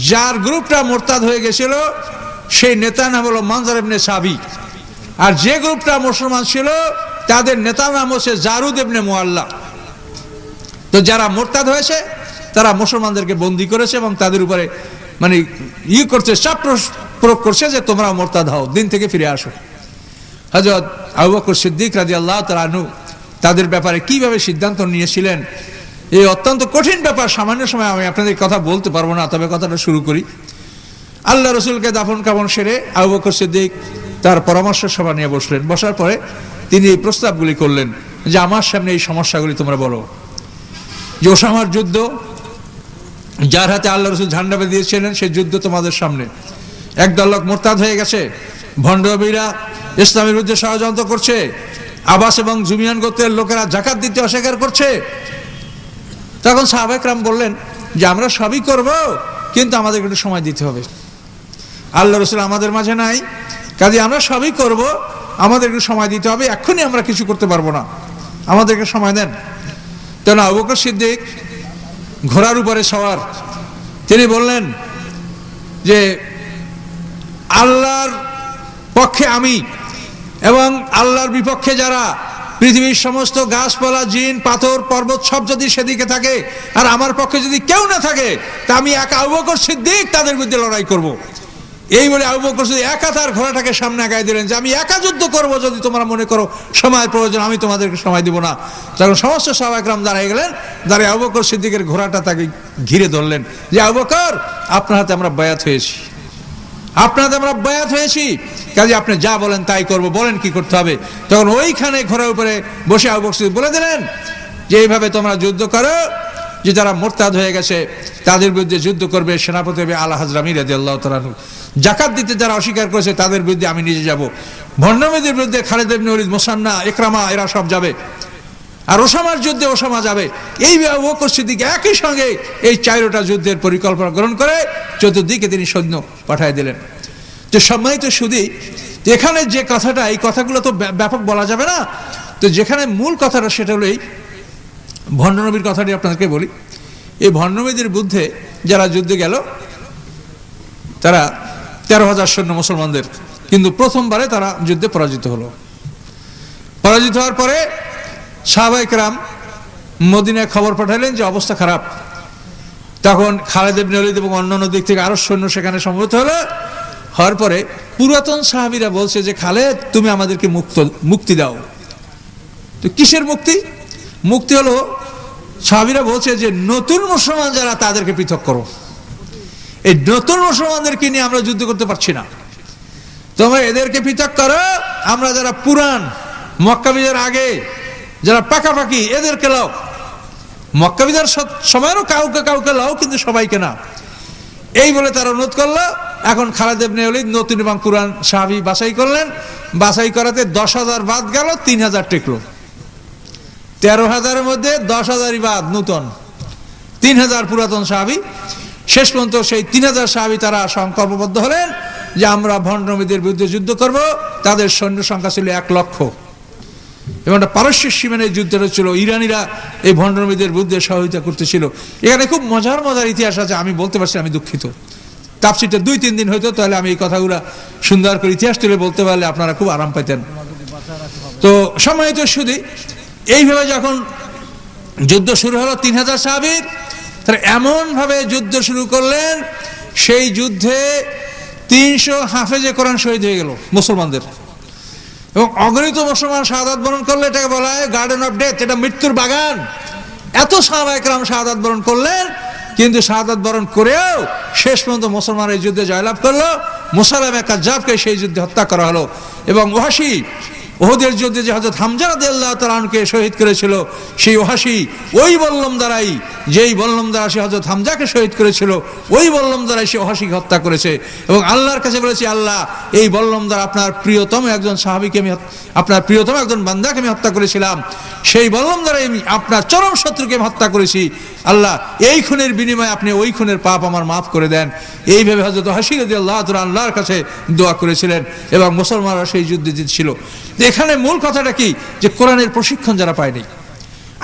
S1: যার গ্রুপটা মুরতাদ হয়ে গেছিল সেই নেতার নাম হলো মানজার ইবনে সাবি, আর যে গ্রুপটা মুসলমান ছিল তাদের নেতার নাম হচ্ছে জারুদ ইবনে মুআল্লা। তো যারা মুরতাদ হয়েছে তারা মুসলমানদেরকে বন্দী করেছে এবং তাদের উপরে মানে করছে, চাপ প্রয়োগ করছে যে তোমরা মুরতাদ হও, দিন থেকে ফিরে আসো। হযরত আবু বকর সিদ্দিক রাদিয়াল্লাহু তাআলা আনহু তাদের ব্যাপারে কিভাবে সিদ্ধান্ত নিয়েছিলেন, এই অত্যন্ত কঠিন ব্যাপার। সামান্য সময় আমি আপনাদের কথা বলতে পারবো না, তবে কথাটা শুরু করি। আল্লাহ রসুলকে দাফন কাফন সেরে আবু বকর সিদ্দিক তার পরামর্শ সভা নিয়ে বসলেন। বসার পরে তিনি এই প্রস্তাবগুলি করলেন যে আমার সামনে এই সমস্যাগুলি তোমরা বলো। যে ওসামার যুদ্ধ, যার হাতে আল্লাহ রসুল ঝান্ডা বেঁধে দিয়েছিলেন, সেই যুদ্ধ তোমাদের সামনে। একদল লোক মুরতাদ হয়ে গেছে, ভণ্ডবীরা ইসলামের বিরুদ্ধে ষড়যন্ত্র করছে, আবাস এবং জুমিয়ান গোত্রের লোকেরা যাকাত দিতে অস্বীকার করছে। তখন সাহাবায়ে কেরাম বললেন যে আমরা সবই করব, কিন্তু আমাদেরকে একটু সময় দিতে হবে। আল্লাহ রসুল আমাদের মাঝে নাই, কাজে আমরা সবই করব, আমাদেরকে সময় দিতে হবে, এক্ষুনি আমরা কিছু করতে পারবো না, আমাদেরকে সময় দেন। তেন আবু বকর সিদ্দিক ঘোড়ার উপরে সওয়ার, তিনি বললেন যে আল্লাহর পক্ষে আমি এবং আল্লাহর বিপক্ষে যারা, পৃথিবীর সমস্ত গাছপালা, জিন, পাথর, পর্বত সব যদি সেদিকে থাকে আর আমার পক্ষে যদি কেউ না থাকে, তা আমি একা আবু বকর সিদ্দিক তাদের বিরুদ্ধে লড়াই করব। এই বলে আবু বকর সিদ্দিক একা তার ঘোড়াটাকে সামনে আগায় দিলেন যে আমি একা যুদ্ধ করব, যদি তোমরা মনে করো সময়ের প্রয়োজন, আমি তোমাদেরকে সময় দিব না। তখন সমস্ত সাহাবায়ে কেরাম দাঁড়িয়ে গেলেন, দাঁড়িয়ে আবু বকর সিদ্দিকের ঘোড়াটা তাকে ঘিরে ধরলেন যে আবু বকর, আপনার হাতে আমরা বায়াত হয়েছি, আপনার হাতে আমরা বায়াত হয়েছি, কাজে আপনি যা বলেন তাই করব, বলেন কি করতে হবে। তখন ওইখানে ঘোড়ার উপরে বসে আবু বকর সিদ্দিক বলে দিলেন যে এইভাবে তোমরা যুদ্ধ করো, যে যারা মুরতাদ হয়ে গেছে তাদের বিরুদ্ধে যুদ্ধ করবে সেনাপতি হবে আলা হাজরামি রাদিয়াল্লাহু তাআলা আনহু। জাকাত দিতে যারা অস্বীকার করেছে তাদের বিরুদ্ধে আমি নিজে যাব। ভণ্ডমেদের বিরুদ্ধে খালিদ ইবনে ওলীদ, মুসান্না, ইকরামা এরা সব যাবে। আর ওসামার যুদ্ধে ওসামা যাবে। এই আবু বকর সিদ্দিক একই সঙ্গে এই 4টা যুদ্ধের পরিকল্পনা গ্রহণ করে চতুর্দিকে তিনি সৈন্য পাঠিয়ে দিলেন। তো সম্মানিত সুধী, এখানে যে কথাটা, এই কথাগুলো তো ব্যাপক বলা যাবে না, তো যেখানে মূল কথাটা সেটা হলো এই ভণ্ডনবীর কথাটি আপনাদেরকে বলি। এই ভণ্ডনবীদের বিরুদ্ধে যারা যুদ্ধে গেল তারা 13,000 সৈন্য মুসলমানদের, কিন্তু প্রথমবারে তারা যুদ্ধে পরাজিত হলো। পরাজিত হওয়ার পরে সাহাবায়ে কেরাম মদিনায় খবর পাঠালেন যে অবস্থা খারাপ। তখন খালিদ ইবনে ওলীদ এবং অন্যান্য দিক থেকে আরো সৈন্য সেখানে সমবেত হলো। হওয়ার পরে পুরাতন সাহাবীরা বলছে যে খালিদ, তুমি আমাদেরকে মুক্তি দাও। তো কিসের মুক্তি? মুক্তি হলো, সাহাবীরা বলছে যে নতুন মুসলমান যারা তাদেরকে পৃথক করো। এই নতুন মুসলমানদেরকে নিয়ে আমরা যুদ্ধ করতে পারছি না, তোমরা এদেরকে পৃথক করো। আমরা যারা পুরান মক্কা বিজয়ের আগে যারা পাকাপাকি এদেরকে লাও। মক্কা বিজয়ের সময়ও কাউকে কাউকে লাও, কিন্তু সবাইকে না। এই বলে তারা অনুরোধ করলো। এখন খালিদ ইবনে ওলীদ নতুন এবং পুরান সাহাবী বাছাই করলেন। বাছাই করাতে 10,000 বাদ গেল, 3,000 টিকলো। 13,000-এর মধ্যে 10,000-ই বাদ নতুন, 3,000 পুরাতন সাহাবী। শেষ পর্যন্ত সেই 3,000 সাহাবী তারা সংকল্পবদ্ধ হলেন যে আমরা ভণ্ডনবীদের বিরুদ্ধে যুদ্ধ করব। তাদের সৈন্য সংখ্যা ছিল 1 লক্ষ এবং পারস্যের সীমানায় যুদ্ধটা ছিল। ইরানিরা এই ভণ্ডনবীদের বিরুদ্ধে সহযোগিতা করতেছিল। এখানে খুব মজার মজার ইতিহাস আছে, আমি বলতে পারছি, আমি দুঃখিত। তাফসীরটা 2-3 দিন হইতো, তাহলে আমি এই কথাগুলো সুন্দর করে ইতিহাস তুলে বলতে পারলে আপনারা খুব আরাম পেতেন। তো সম্মানিত সুধী, এইভাবে যখন যুদ্ধ শুরু হলো 3,000 সাহাবীর, তারা এমনভাবে যুদ্ধ শুরু করলেন, সেই যুদ্ধে 300 হাফেজে কোরআন শহীদ হয়ে গেল মুসলমানদের। এবং অগণিত মুসলমান শাহাদাত বরণ করলে এটাকে বলা হয় গার্ডেন অফ ডেথ, এটা মৃত্যুর বাগান। এত সাহাবায়ে কেরাম শাহাদাত বরণ করলেন, কিন্তু শাহাদাত বরণ করেও শেষ পর্যন্ত মুসলমান এই যুদ্ধে জয়লাভ করলো। মুসাইলামা কাজ্জাবকে সেই যুদ্ধে হত্যা করা হলো। এবং ওহাসী উহুদের যুদ্ধে যে হযরত হামজা রাদিয়াল্লাহু তাআলা আনহুকে শহীদ করেছিল, সেই ওহাসী ওই বল্লম দ্বারাই, যেই বল্লম দ্বারা সে হযরত হামজাকে শহীদ করেছিল, ওই বল্লম দ্বারাই সে ওহাসীকে হত্যা করেছে। এবং আল্লাহর কাছে বলেছে, আল্লাহ, এই বল্লম দ্বারা আপনার প্রিয়তম একজন সাহাবীকে আমি, আপনার প্রিয়তম একজন বান্দাকে আমি হত্যা করেছিলাম, সেই বল্লম দ্বারাই আমি আপনার চরম শত্রুকে আমি হত্যা করেছি। আল্লাহ, এই খুনের বিনিময়ে আপনি ওই খুনের পাপ আমার মাফ করে দেন। এইভাবে হযরত ওহাসী রাদিয়াল্লাহু তাআলা আল্লাহর কাছে দোয়া করেছিলেন এবং মুসলমানরা সেই যুদ্ধে জিতেছিল। এখানে মূল কথাটা কি, যে কোরআনের প্রশিক্ষণ যারা পায়নি।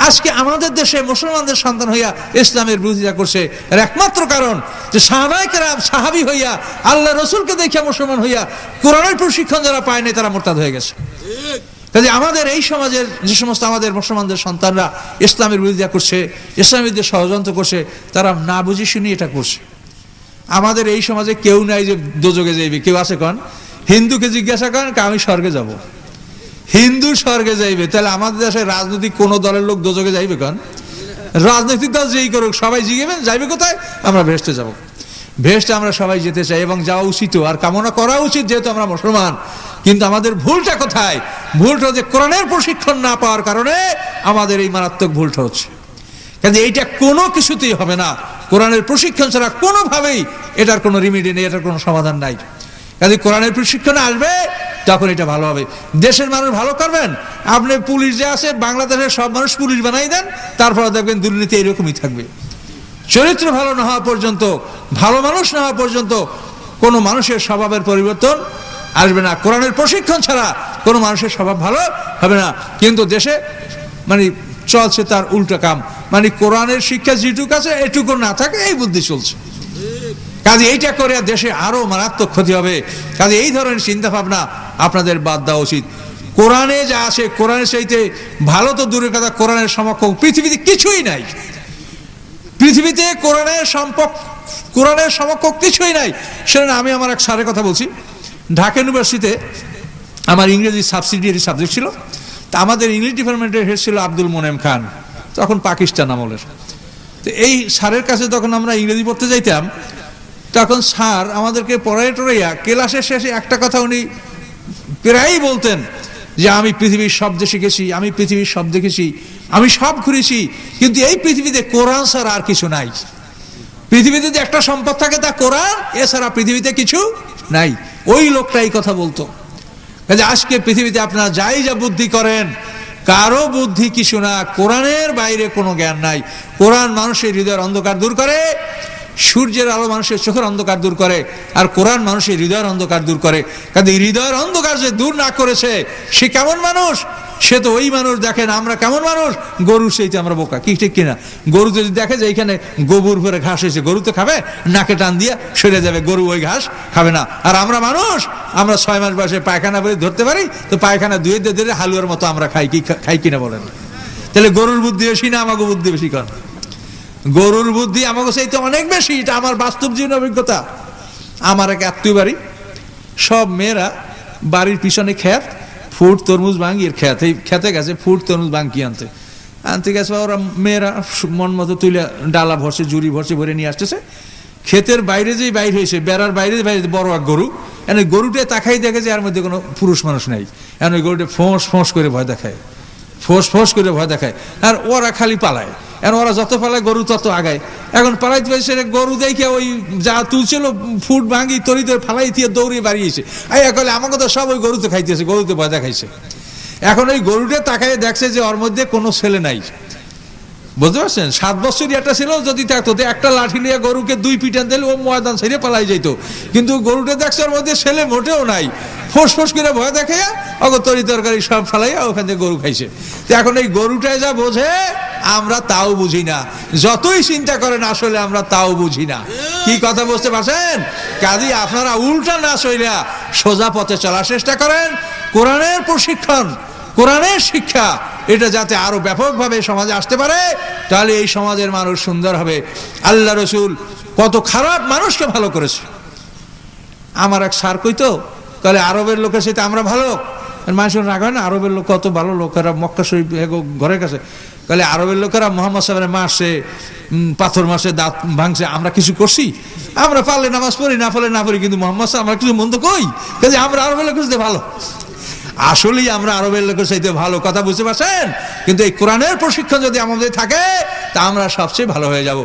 S1: আজকে আমাদের দেশে মুসলমানদের সন্তান হইয়া ইসলামের বিরোধিতা করছে, এর একমাত্র কারণ যে সাহাবায়ে কেরাম সাহাবী হইয়া আল্লাহ রসুলকে দেখিয়া মুসলমান হইয়া কোরআনের প্রশিক্ষণ যারা পায়নি, তারা মুরতাদ হয়ে গেছে। কাজে আমাদের এই সমাজের যে সমস্ত আমাদের মুসলমানদের সন্তানরা ইসলামের বিরোধিতা করছে, ইসলামের বিরুদ্ধে ষড়যন্ত্র করছে, তারা না বুঝি শুনি এটা করছে। আমাদের এই সমাজে কেউ নাই যে দোজখে যাইবে। কেউ আছে কন? হিন্দুকে জিজ্ঞাসা করেন, আমি স্বর্গে যাব। হিন্দু স্বর্গে যাইবে, তাহলে আমাদের দেশে রাজনৈতিক কোন দলের লোক দোজখে যাইবে কন? রাজনৈতিক দল যেই করুক, সবাই জিজ্ঞেবেন যাইবে কোথায়? আমরা ভেস্টে যাব। ভেস্টে আমরা সবাই যেতে চাই এবং যাওয়া উচিত আর কামনা করা উচিত, যেহেতু আমরা মুসলমান। কিন্তু আমাদের ভুলটা কোথায়? ভুলটা হচ্ছে কোরআনের প্রশিক্ষণ না পাওয়ার কারণে আমাদের এই মারাত্মক ভুলটা হচ্ছে। কাজে এইটা কোনো কিছুতেই হবে না। কোরআনের প্রশিক্ষণ ছাড়া কোনোভাবেই এটার কোনো রিমেডি নেই, এটার কোনো সমাধান নাই। কাজে কোরআনের প্রশিক্ষণ আসবে, তখন এটা ভালো হবে। দেশের মানুষ ভালো করবেন। আপনি পুলিশ যে আছে, বাংলাদেশের সব মানুষ পুলিশ বানাই দেন, তারপরে দেখবেন দুর্নীতি এরকমই থাকবে। চরিত্র ভালো না হওয়া পর্যন্ত, ভালো মানুষ না হওয়া পর্যন্ত কোনো মানুষের স্বভাবের পরিবর্তন আসবে না। কোরআনের প্রশিক্ষণ ছাড়া কোনো মানুষের স্বভাব ভালো হবে না। কিন্তু দেশে মানে চলছে তার উল্টো কাম, মানে কোরআনের শিক্ষা যেটুকু আছে এটুকু না থাকে, এই বুদ্ধি চলছে। কাজে এইটা করে দেশে আরো মারাত্মক ক্ষতি হবে। কাজে এই ধরনের চিন্তা ভাবনা আপনাদের বাদ দেওয়া উচিত। কোরআনে যা আছে, কোরআনের চাইতে ভালো তো দূরের কথা, কোরআনের সমকক্ষ পৃথিবীতে কিছুই নাই। পৃথিবীতে কোরআনের সমকক্ষ কিছুই নাই। সেজন্য আমি আমার এক স্যারের কথা বলছি। ঢাকা ইউনিভার্সিটিতে আমার ইংরেজি সাবসিডিয়ারি সাবজেক্ট ছিল। তা আমাদের ইংলিশ ডিপার্টমেন্টের হেড ছিল আব্দুল মোনেম খান, তখন পাকিস্তান আমলের। তো এই স্যারের কাছে যখন আমরা ইংরেজি পড়তে যাইতাম, তখন স্যার আমাদেরকে পড়াইয়া টড়াইয়া ক্লাসের শেষে একটা কথা উনি প্রায়ই বলতেন যে আমি পৃথিবীর সব দেশে গেছি, আমি পৃথিবীর সব দেখেছি, আমি সব ঘুরেছি, কিন্তু এই পৃথিবীতে কোরআন ছাড়া আর কিছু নাই। পৃথিবীতে যদি একটা সম্পদ থাকে তা কোরআন, এছাড়া পৃথিবীতে কিছু নাই। ওই লোকটা এই কথা বলতো। কাজে আজকে পৃথিবীতে আপনারা যাই যা বুদ্ধি করেন, কারো বুদ্ধি কিছু না, কোরআনের বাইরে কোনো জ্ঞান নাই। কোরআন মানুষের হৃদয়ের অন্ধকার দূর করে, সূর্যের আলো মানুষের চোখের অন্ধকার দূর করে, আর কোরআন মানুষের হৃদয়ের অন্ধকার দূর করে। কাজে হৃদয়ের অন্ধকার যে দূর না করেছে, সে কেমন মানুষ? সে তো ওই মানুষ। দেখেন আমরা কেমন মানুষ, গরু সেইতে আমরা বোকা, কি ঠিক কিনা? গরু যদি দেখে যে এইখানে গোবর ভরে ঘাস হয়েছে, গরু তো খাবে, নাকে টান দিয়া সরে যাবে, গরু ওই ঘাস খাবে না। আর আমরা মানুষ, আমরা 6 মাস বয়সে পায়খানা বলে ধরতে পারি, তো পায়খানা ধুয়ে দিয়ে হালুয়ার মতো আমরা খাই কিনা বলেন? তাহলে গরুর বুদ্ধি বেশি না আমাকে বুদ্ধি বেশি? কর গরুর বুদ্ধি আমাকে সেই তো অনেক বেশি। এটা আমার বাস্তব জীবন অভিজ্ঞতা। আমার এক আত্মীয় বাড়ি, সব মেয়েরা বাড়ির পিছনে ক্ষেত, ফুট তরমুজ ভাঙ্গির ক্ষেত, এই খেতে গেছে ফুট তরমুজ ভাঙ্গি আনতে গেছে। ওরা মেয়েরা মন মতো তুলে ডালা ভরছে, জুড়ি ভরছে, ভরে নিয়ে আসতেছে। ক্ষেতের বাইরে যেই বাইরে হয়েছে, বেড়ার বাইরে বড় এক গরু, এনে গরুটা তাকাই দেখে যে এর মধ্যে কোনো পুরুষ মানুষ নাই। এখন ওই গরুটা ফোঁস ফোঁস করে ভয় দেখায়, ফোঁস ফোঁস করে ভয় দেখায়, আর ওরা খালি পালায়। এখন ওরা যত পালায় গরু তত আগায়। এখন পালাইতে পারছে, গরু দেখে ওই যা তুলছিল ফুট ভাঙি তরিতে ফালাই দিয়ে দৌড়িয়ে বাড়িয়েছে। কলে আমাকে তো সব ওই গরুতে খাইতেছে, গরুতে ভয় দেখাইছে। এখন ওই গরুটা তাকায় দেখছে যে ওর মধ্যে কোনো ছেলে নাই। বুঝতে পারছেন? 7 বছরই একটা ছিল, যদি থাকতো একটা লাঠি নিয়ে গরুকে 2 পিটান দিলে ও ময়দান ছেড়ে পালাই যেত। কিন্তু গরুটা দেখছে ওর মধ্যে ছেলে মোটেও নাই, ফোঁস ফোঁস করে ভয় দেখাইয়া অগ তরি তরকারি সব ফালাইয়া ওখান থেকে গরু খাইছে। তো এখন এই গরুটাই যা বোঝে আমরা তাও বুঝি না, যতই চিন্তা করেন আসলে আমরা তাও বুঝি না। কি কথা বুঝতে পারছেন? কাজেই আপনারা উল্টা না চইলা সোজা পথে চলার চেষ্টা করেন। কোরআনের প্রশিক্ষণ, কোরআনের শিক্ষা, এটা যাতে আরো ব্যাপকভাবে সমাজে আসতে পারে, তাহলে এই সমাজের মানুষ সুন্দর হবে। আল্লাহ রসুল কত খারাপ মানুষকে ভালো করেছে। আমার এক স্যার কইতো, তাহলে আরবের লোকের সাথে আমরা ভালো। মানুষের রাগ হয় না? আরবের লোক কত ভালো লোকেরা, মক্কা শরীফ ঘরের কাছে। তাহলে আরবের লোকেরা মোহাম্মদ সাহেবের মারছে, পাথর মারছে, দাঁত ভাঙছে, আমরা কিছু করছি? আমরা পারলে নামাজ পড়ি, না পারলে না পড়ি, কিন্তু মোহাম্মদ সাহেব আমরা কিছু মন্দ কই? কাজে আমরা আরবের লোকের সাথে ভালো। আসলেই আমরা আরবের লোকের সাথে ভালো, কথা বুঝতে পারছেন? কিন্তু এই কোরআনের প্রশিক্ষণ যদি আমাদের থাকে, তা আমরা সবচেয়ে ভালো হয়ে যাব।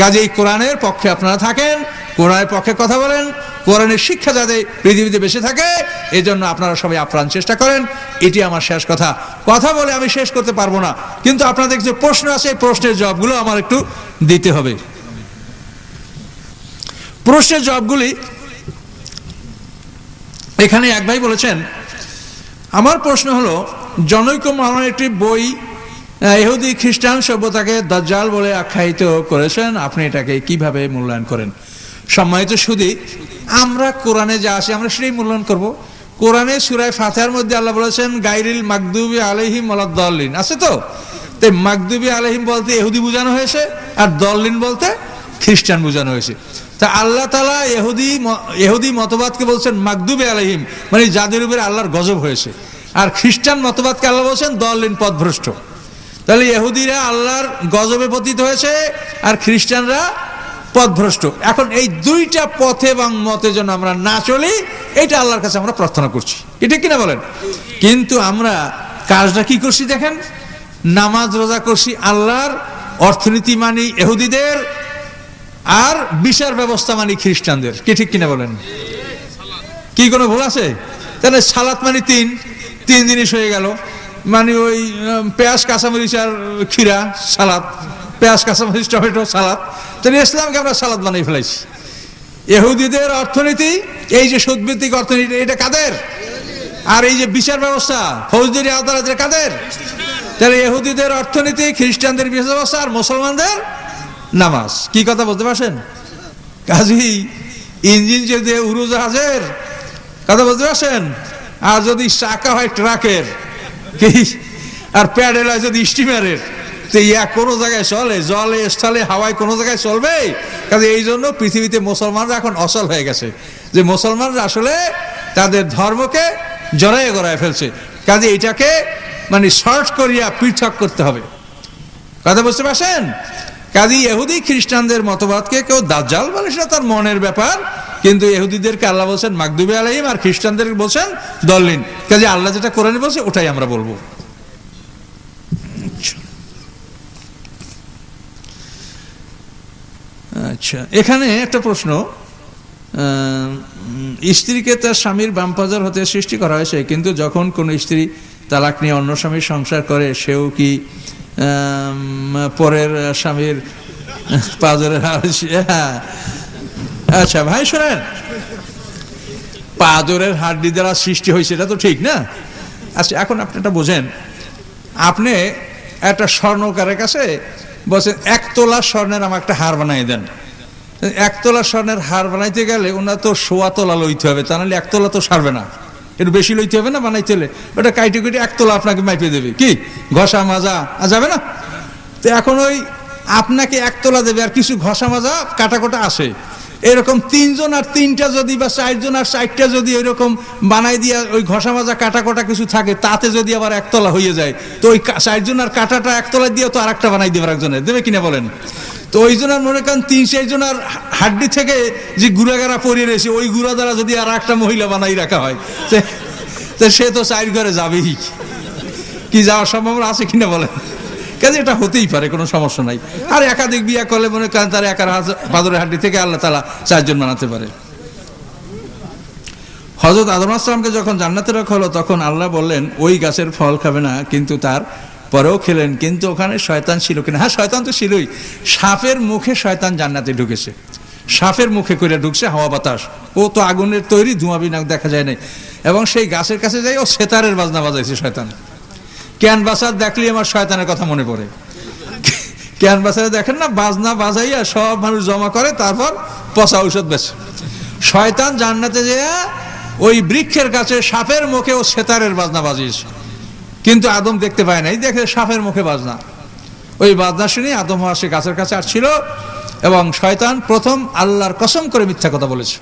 S1: কাজে এই কোরআনের পক্ষে আপনারা থাকেন, কোরআনের পক্ষে কথা বলেন, কোরআনের শিক্ষা যাতে পৃথিবীতে বেঁচে থাকে, এই জন্য আপনারা সবাই আপ্রাণ চেষ্টা করেন। এটি আমার শেষ কথা। কথা বলে আমি শেষ করতে পারবো না, কিন্তু আপনাদের যে প্রশ্ন আছে, এই প্রশ্নের জবাবগুলো আমার একটু দিতে হবে। প্রশ্নের জবাবগুলি এখানে এক ভাই বলেছেন, আমার প্রশ্ন হলো, জনৈক মহান একটি বই ইহুদি খ্রিস্টান সভ্যতাকে দাজ্জাল বলে আখ্যায়িত করেছেন, আপনি এটাকে কিভাবে মূল্যায়ন করেন? সম্মানিত সুধী, আমরা কোরআনে যা আছে আমরা সেটাই মূল্যায়ন করব। কোরআনে সূরা ফাতিহার মধ্যে আল্লাহ বলেছেন গায়রিল মাগদুবি আলাইহিম ওয়ালাদ-দাল্লিন, আছে তো? তাই মাগদুবি আলাইহিম বলতে ইহুদি বোঝানো হয়েছে, আর দল্লিন বলতে খ্রিস্টান বোঝানো হয়েছে। তা আল্লাহ তাআলা ইহুদি মতবাদকে বলছেন মাগদুবি আলাইহিম, মানে যাদের উপরে আল্লাহর গজব হয়েছে। আর খ্রিস্টান মতবাদকে আল্লাহ বলছেন দল্লিন, পথভ্রষ্ট। তাহলে ইহুদিরা আল্লাহর গজবে পতিত হয়েছে, আর খ্রিস্টানরা পথভ্রষ্ট। এখন এই দুইটা পথে এবং মতে যেন আমরা না চলি, এটা আল্লাহর কাছে আমরা প্রার্থনা করছি, এটা কিনা বলেন? কিন্তু আমরা কাজটা কি করছি দেখেন, নামাজ রোজা করছি আল্লাহর, অর্থনীতি মানি ইহুদিদের, আর বিচার ব্যবস্থা মানি খ্রিস্টানদের, কি ঠিক কিনা বলেন? কি কোনো ভুল আছে? তাহলে সালাত মানি তিন জিনিস হয়ে গেল, মানে ওই পেঁয়াজ কাঁচামরিচ আর ক্ষীরা সালাদ, পেঁয়াজ কাঁচামরিচ টমেটো সালাদ। তাহলে ইসলামকে আমরা সালাদ বানিয়ে ফেলাইছি। ইহুদিদের অর্থনীতি, এই যে সুদভিত্তিক অর্থনীতি, এটা কাদের? আর এই যে বিচার ব্যবস্থা, ফৌজদারি আদালত, এটা কাদের? তাহলে ইহুদিদের অর্থনীতি, খ্রিস্টানদের বিচার ব্যবস্থা, আর মুসলমানদের নামাজ। কি কথা বলতে পারছেন? কাজী ইঞ্জিন যদি উড়োজাহাজের, কথা বলতে পারছেন? আর যদি চাকা হয় ট্রাকের, কি আর প্যাডেল হয় যদি স্টিমারের, তো ইয়া কোনো জায়গায় চলে? জলে, স্থলে, হাওয়ায় কোনো জায়গায় চলবে? কাজে এই জন্য পৃথিবীতে মুসলমানরা এখন অচল হয়ে গেছে, যে মুসলমানরা আসলে তাদের ধর্মকে জড়াইয়ে গড়ায় ফেলছে। কাজে এটাকে মানে শর্ট করিয়া পৃথক করতে হবে, কথা বুঝতে পারছেন? কাজে ইহুদি খ্রিস্টানদের মতবাদকে কেউ দাজ্জাল বলে, সেটা তার মনের ব্যাপার, কিন্তু ইহুদিদেরকে আল্লাহ বলছেন মাগদুবি আলাইহিম, আর খ্রিস্টানদের বলছেন দল্লিন। কাজে আল্লাহ যেটা কোরআনে বলছে ওটাই আমরা বলবো। আচ্ছা, এখানে একটা প্রশ্ন, স্ত্রীকে তার স্বামীর বামপাজার হতে সৃষ্টি করা হয়েছে, কিন্তু যখন কোন স্ত্রী তালাক নিয়ে অন্য স্বামীর সংসার করে, সেও কি পরের স্বামীর পাজরের? আচ্ছা ভাই শোনেন, পাজরের হাড্ডি দ্বারা সৃষ্টি হয়েছে এটা তো ঠিক না? আচ্ছা, এখন আপনি এটা বোঝেন, আপনি একটা স্বর্ণকারের কাছে বলছেন 1 তোলা স্বর্ণের আমার একটা হার বানাই দেন। 1 তোলা স্বর্ণের হার বানাইতে গেলে ওনার তো 1.25 তোলা লইতে হবে, তা নাহলে 1 তোলা তো সারবে না, একটু বেশি লইতে হবে না বানাইতে হলে। ওটা কাইটে কেটে 1 তোলা আপনাকে মাইপে দেবে, কি ঘষা মাজা যাবে না। তো এখন ওই আপনাকে 1 তোলা দেবে আর কিছু ঘষা মাজা কাটাকোটা আসে, এরকম 3 জন আর 3টা যদি বা 4 জন আর 4টা যদি এরকম বানাই দিয়া ওই ঘষা মাজা কাটাকোটা কিছু থাকে, তাতে যদি আবার 1 তোলা হয়ে যায়, তো ওই 4 জন আর কাটাটা 1 তোলা দিয়ে তো আরেকটা বানাই দেবে একজনের, দেবে কিনা বলেন। তো ওই জনের মনে করেন 3-4 জনের হাড্ডি থেকে যে গুড়াগাড়া পরিয়ে রয়েছে, ওই গুড়া দ্বারা যদি আর একটা মহিলা বানাই রাখা হয়, তো সে তো 4 ঘরে যাবেই, কি যাওয়ার সম্ভাবনা আছে কিনা বলেন। কাজে এটা হতেই পারে, কোনো সমস্যা নাই। আর একাধিক বিয়া করলে মনে করেন তার একার পাদরের হাড্ডি থেকে আল্লাহ তাআলা 4 জন বানাতে পারে। হযরত আদম আলাইহিস সালামকে যখন জান্নাতে রাখা হলো, তখন আল্লাহ বললেন ওই গাছের ফল খাবে না, কিন্তু তার পরেও খেলেন। কিন্তু ওখানে শয়তান ছিল কিনা? হ্যাঁ, শয়তান তো ছিলই। সাপের মুখে শয়তান জান্নাতে ঢুকেছে, সাপের মুখে করে ঢুকছে, হাওয়া বাতাস, ও তো আগুনের তৈরি, ধোঁয়া বিনা দেখা যায় নাই। এবং সেই গাছের কাছে যাই ও সেতারের বাজনা বাজাইছে শয়তান। ক্যানভাসার দেখলে আমার শয়তানের কথা মনে পড়ে। ক্যানভাসারে দেখেন না, বাজনা বাজাইয়া সব মানুষ জমা করে, তারপর পচা ঔষধ বেছে। শয়তান জান্নাতে যেয়ে ওই বৃক্ষের কাছে সাপের মুখে ও সেতারের বাজনা বাজিয়েছে, কিন্তু আদম দেখতে পায় নাই, দেখে সাপের মুখে বাজনা। ওই বাজনা শুনে আদম হওয়া সে গাছের কাছে আসছিল, এবং শয়তান প্রথম আল্লাহর কসম করে মিথ্যা কথা বলেছে।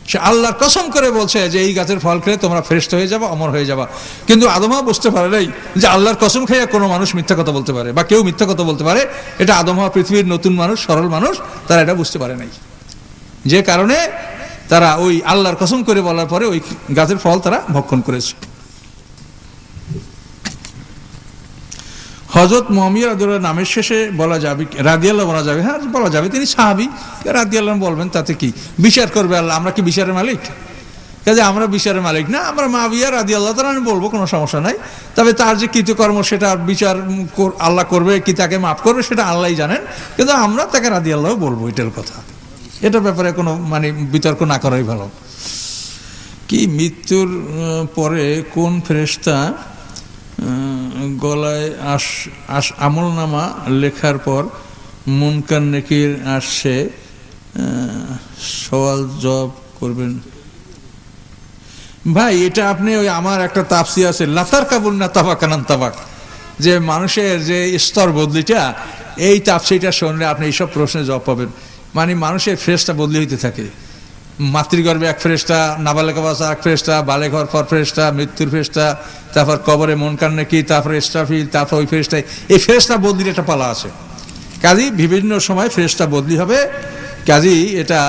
S1: সে আল্লাহর কসম করে বলছে যে এই গাছের ফল খেলে তোমরা ফেরেশতা হয়ে যাবে, অমর হয়ে যাবা। কিন্তু আদম হওয়া বুঝতে পারে নাই যে আল্লাহর কসম খেয়ে কোনো মানুষ মিথ্যা কথা বলতে পারে, বা কেউ মিথ্যা কথা বলতে পারে। এটা আদম হওয়া পৃথিবীর নতুন মানুষ, সরল মানুষ, তারা এটা বুঝতে পারে নাই। যে কারণে তারা ওই আল্লাহর কসম করে বলার পরে ওই গাছের ফল তারা ভক্ষণ করেছে। হযরত মুআবিয়া রাদিয়াল্লাহু নামের শেষে বলা যাবে, রাদিয়াল্লাহু বলা যাবে? হ্যাঁ, বলা যাবে। তিনি সাহাবী, রাদিয়াল্লাহু বলবেন, তাতে কি? বিচার করবে আল্লাহ, আমরা কি বিচারের মালিক? কাজে আমরা বিচারের মালিক না, আমরা মুআবিয়া রাদিয়াল্লাহু তাআলা আমি বলবো, কোনো সমস্যা নাই। তবে তার যে কৃতকর্ম সেটা বিচার আল্লাহ করবে কি তাকে মাফ করবে সেটা আল্লাহই জানেন, কিন্তু আমরা তাকে রাদিয়াল্লাহু বলবো, এটার কথা। এটার ব্যাপারে কোনো বিতর্ক না করাই ভালো। কি মৃত্যুর পরে কোন ফেরেশতা গলায় আমলনামা লেখার পর মুনকার নেকির আসছে সওয়াল জবাব করবেন? ভাই, এটা আপনি ওই আমার একটা তাফসীর আছে, লাতার কাবুল না তাবাকানান তাবাক, যে মানুষের যে স্তর বদলিটা, এই তাফসীরটা শুনলে আপনি এইসব প্রশ্নের জবাব পাবেন। মানে মানুষের ফেরেশতা বদলি হইতে থাকে। মাতৃগর্ভে এক ফেরেশতা, নাবালেগ অবস্থায় এক ফেরেশতা, বালেগ হওয়ার পর ফেরেশতা, মৃত্যুর ফেরেশতা, তারপর কবরে মুনকার নেকির, তারপর ইসরাফিল, তারপর ওই ফেরেশতায়, এই ফেরেশতা বদলির একটা পালা আছে। কাজেই বিভিন্ন সময় ফেরেশতা বদলি হবে। কাজেই এটা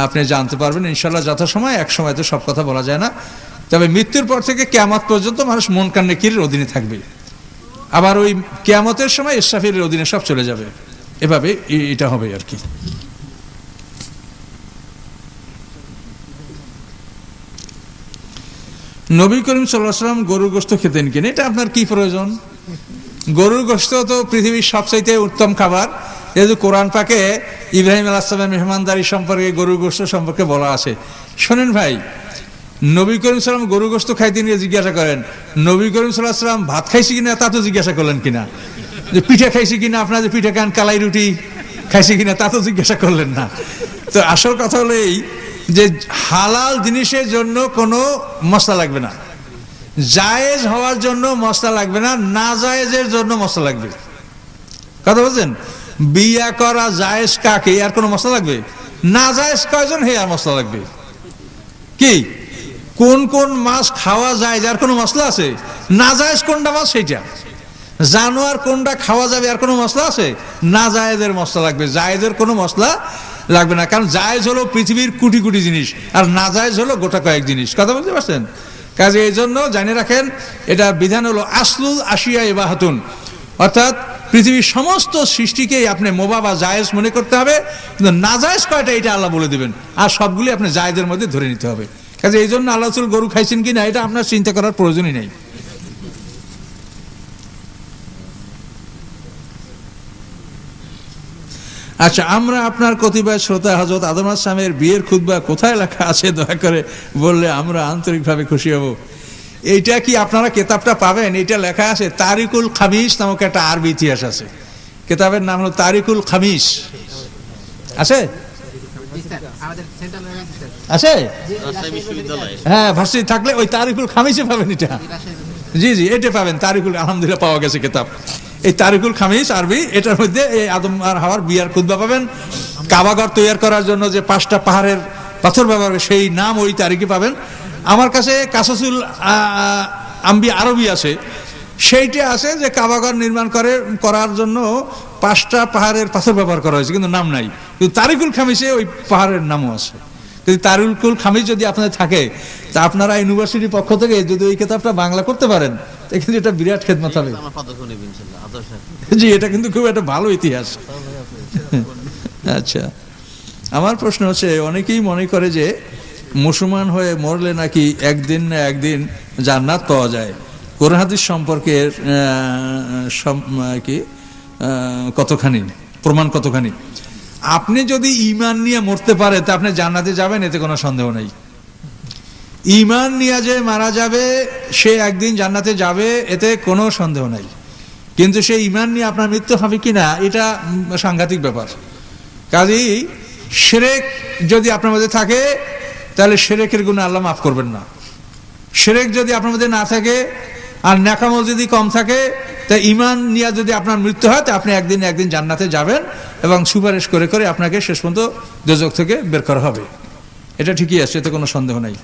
S1: আপনি জানতে পারবেন ইনশাআল্লাহ যথাসময়। এক সময় তো সব কথা বলা যায় না। তবে মৃত্যুর পর থেকে কিয়ামত পর্যন্ত মানুষ মুনকার নেকির অধীনে থাকবে। আবার ওই কিয়ামতের সময় ইসরাফিলের অধীনে সব চলে যাবে। এভাবে এটা হবে আর কি। নবী করিম সাল্লাল্লাহু আলাইহি ওয়াসাল্লাম গরুর গোশত খেতেন কিনা? এটা আপনার কি প্রয়োজন? গরুর গোশত তো পৃথিবীর সবচাইতে উত্তম খাবার। যেহেতু কোরআন পাকে ইব্রাহিম আলাইহিস সালামের মেহমানদারি সম্পর্কে, গরুর গোশত সম্পর্কে বলা আছে। শোনেন ভাই, নবী করিম সাল্লাল্লাহু আলাইহি ওয়াসাল্লাম গরুর গোশত খাইতেন কিনা জিজ্ঞাসা করেন, নবী করিম সাল্লাল্লাহু আলাইহি ওয়াসাল্লাম ভাত খাইছি কিনা তা তো জিজ্ঞাসা করলেন কিনা? যে পিঠা খাইছি কিনা, আপনার যে পিঠা খান, কালাই রুটি খাইছি কিনা তা তো জিজ্ঞাসা করলেন না। তো আসল কথা হলো এই যে হালাল জিনিসের জন্য কোনো মশলা লাগবে না, জায়েজ হওয়ার জন্য মশলা লাগবে না, না জায়েজের জন্য মশলা লাগবে। কথা বলছেন? বিয়া করা জায়েজ কাকে, আর কোনো মশলা লাগবে? না জায়েজ কয়জন, হে আর মশলা লাগবে কি? কোন কোন মাছ খাওয়া যায় যার কোনো মশলা আছে? না জায়েজ কোনটা মাছ সেইটা। জানোয়ার কোনটা খাওয়া যাবে আর কোনো মশলা আছে? না জায়েজের মশলা লাগবে, জায়েজের কোনো মশলা লাগবে না। কারণ জায়েজ হলো পৃথিবীর কোটি কোটি জিনিস, আর না জায়েজ হলো গোটা কয়েক জিনিস। কথা বলতে পারছেন? কাজে এই জন্য জানিয়ে রাখেন, এটা বিধান হলো আসলুল আশিয়া ইবাহাতুন, অর্থাৎ পৃথিবীর সমস্ত সৃষ্টিকেই আপনি মোবা বা জায়েজ মনে করতে হবে, কিন্তু না জায়েজ কয়টা এটা আল্লাহ বলে দেবেন, আর সবগুলি আপনি জায়েজের মধ্যে ধরে নিতে হবে। কাজে এই জন্য আল্লাহ রাসূল গরু খাইছেন কিনা এটা আপনার চিন্তা করার প্রয়োজনই নেই। আচ্ছা, আমরা আপনার কতিপয় শ্রোতা হযরত আদম আলাইহিস সালামের বিয়ের খুতবা কোথায় লেখা আছে দয়া করে বললে আমরা আন্তরিকভাবে খুশি হব। এইটা কি আপনারা কেতাবটা পাবেন? এটা লেখা আছে তারিকুল খামিস নামক একটা আরবি ইতিহাস আছে। কেতাবের নাম হলো তারিকুল খামিস। আছে আছে হ্যাঁ, ভার্সিটি থাকলে ওই তারিকুল খামিসে পাবেন এটা। জি জি, এটা পাবেন তারিকুল, আলহামদুলিল্লাহ পাওয়া গেছে কেতাব। এই তারিকুল খামিস আরবি, এটার মধ্যে এই আদম আর হাওয়ার বিয়ার খুতবা পাবেন। কাবাঘর তৈরি করার জন্য যে 5টা পাহাড়ের পাথর ব্যবহার করে সেই নাম ওই তারিখে পাবেন। আমার কাছে কাসাসুল আম্বি আরবি আছে, সেইটা আছে যে কাবাঘর নির্মাণ করার জন্য 5টা পাহাড়ের পাথর ব্যবহার করা হয়েছে, কিন্তু নাম নাই। কিন্তু তারিকুল খামিসে ওই পাহাড়ের নামও আছে। কিন্তু তারিকুল খামিস যদি আপনাদের থাকে, তা আপনারা ইউনিভার্সিটির পক্ষ থেকে যদি ওই কিতাবটা বাংলা করতে পারেন, কিন্তু এটা বিরাট খেদমত হবে। জি, এটা কিন্তু খুব একটা ভালো ইতিহাস। আচ্ছা, আমার প্রশ্ন হচ্ছে, অনেকেই মনে করে যে মুসলমান হয়ে মরলে নাকি একদিন না একদিন জান্নাত পাওয়া যায়। কোরআন হাদিস সম্পর্কে কি কতখানি প্রমাণ, কতখানি? আপনি যদি ঈমান নিয়ে মরতে পারে তা আপনি জান্নাতে যাবেন, এতে কোনো সন্দেহ নেই। ঈমান নিয়ে যে মারা যাবে সে একদিন জান্নাতে যাবে, এতে কোনো সন্দেহ নাই। কিন্তু সেই ঈমান নিয়ে আপনার মৃত্যু হবে কিনা, এটা সাংঘাতিক ব্যাপার। কাজেই শিরক যদি আপনার মধ্যে থাকে, তাহলে শিরকের গুনাহ আল্লাহ মাফ করবেন না। শিরক যদি আপনার মধ্যে না থাকে আর নেকামল যদি কম থাকে, তা ঈমান নিয়ে যদি আপনার মৃত্যু হয়, তা আপনি একদিন একদিন জান্নাতে যাবেন এবং সুপারিশ করে করে আপনাকে শেষ পর্যন্ত দোজখ থেকে বের করা হবে। এটা ঠিকই আছে, এতে কোনো সন্দেহ নাই।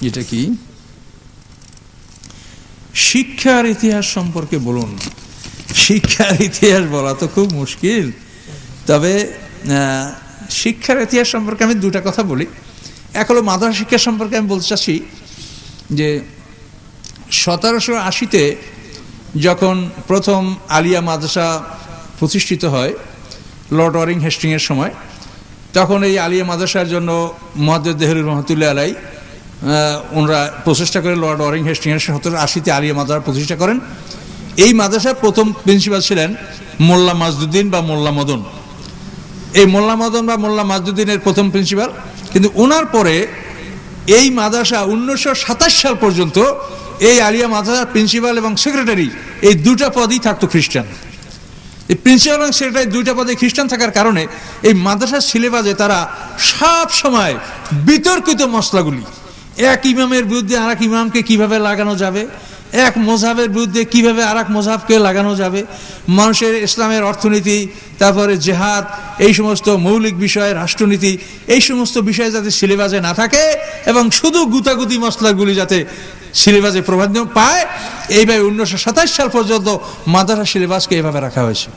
S1: এটা কি শিক্ষার ইতিহাস সম্পর্কে বলুন। শিক্ষার ইতিহাস বলা তো খুব মুশকিল, তবে শিক্ষার ইতিহাস সম্পর্কে আমি দুটা কথা বলি। এক হলো মাদ্রাসা শিক্ষা সম্পর্কে আমি বলতে চাচ্ছি যে 1780-তে যখন প্রথম আলিয়া মাদ্রাসা প্রতিষ্ঠিত হয় লর্ড ওয়ারিং হেস্টিংয়ের সময়, তখন এই আলিয়া মাদ্রাসার জন্য মুহাদ্দিস দেহরি রহমাতুল্লাহ আলাইহি ওনারা প্রচেষ্টা করে লর্ড ওয়ারিং হেস্টিংয়ের 1780-তে আলিয়া মাদ্রাসা প্রতিষ্ঠা করেন। এই মাদ্রাসার প্রথম প্রিন্সিপাল ছিলেন মোল্লা মাজদুদ্দিন বা মোল্লা মদন। এই মোল্লা মদন বা মোল্লা মাজদুদ্দিনের প্রথম প্রিন্সিপাল। কিন্তু ওনার পরে এই মাদ্রাসা 1927 সাল পর্যন্ত এই আলিয়া মাদ্রাসার প্রিন্সিপাল এবং সেক্রেটারি এই দুটা পদই থাকতো খ্রিস্টান। এই প্রিন্সিপাল এবং সেক্রেটারি দুইটা পদে খ্রিস্টান থাকার কারণে এই মাদ্রাসার সিলেবাসে তারা সব সময় বিতর্কিত মশলাগুলি, এক ইমামের বিরুদ্ধে আর এক ইমামকে কিভাবে লাগানো যাবে, এক মযহাবের বিরুদ্ধে কিভাবে আর এক মযহাবকে লাগানো যাবে, মানুষের ইসলামের অর্থনীতি, তারপরে জেহাদ, এই সমস্ত মৌলিক বিষয়, রাষ্ট্রনীতি, এই সমস্ত বিষয় যাতে সিলেবাসে না থাকে এবং শুধু গুতাগুতি মশলাগুলি যাতে সিলেবাসে প্রভাব পায়, এইভাবে 1927 সাল পর্যন্ত মাদ্রাসা সিলেবাসকে এভাবে রাখা হয়েছে।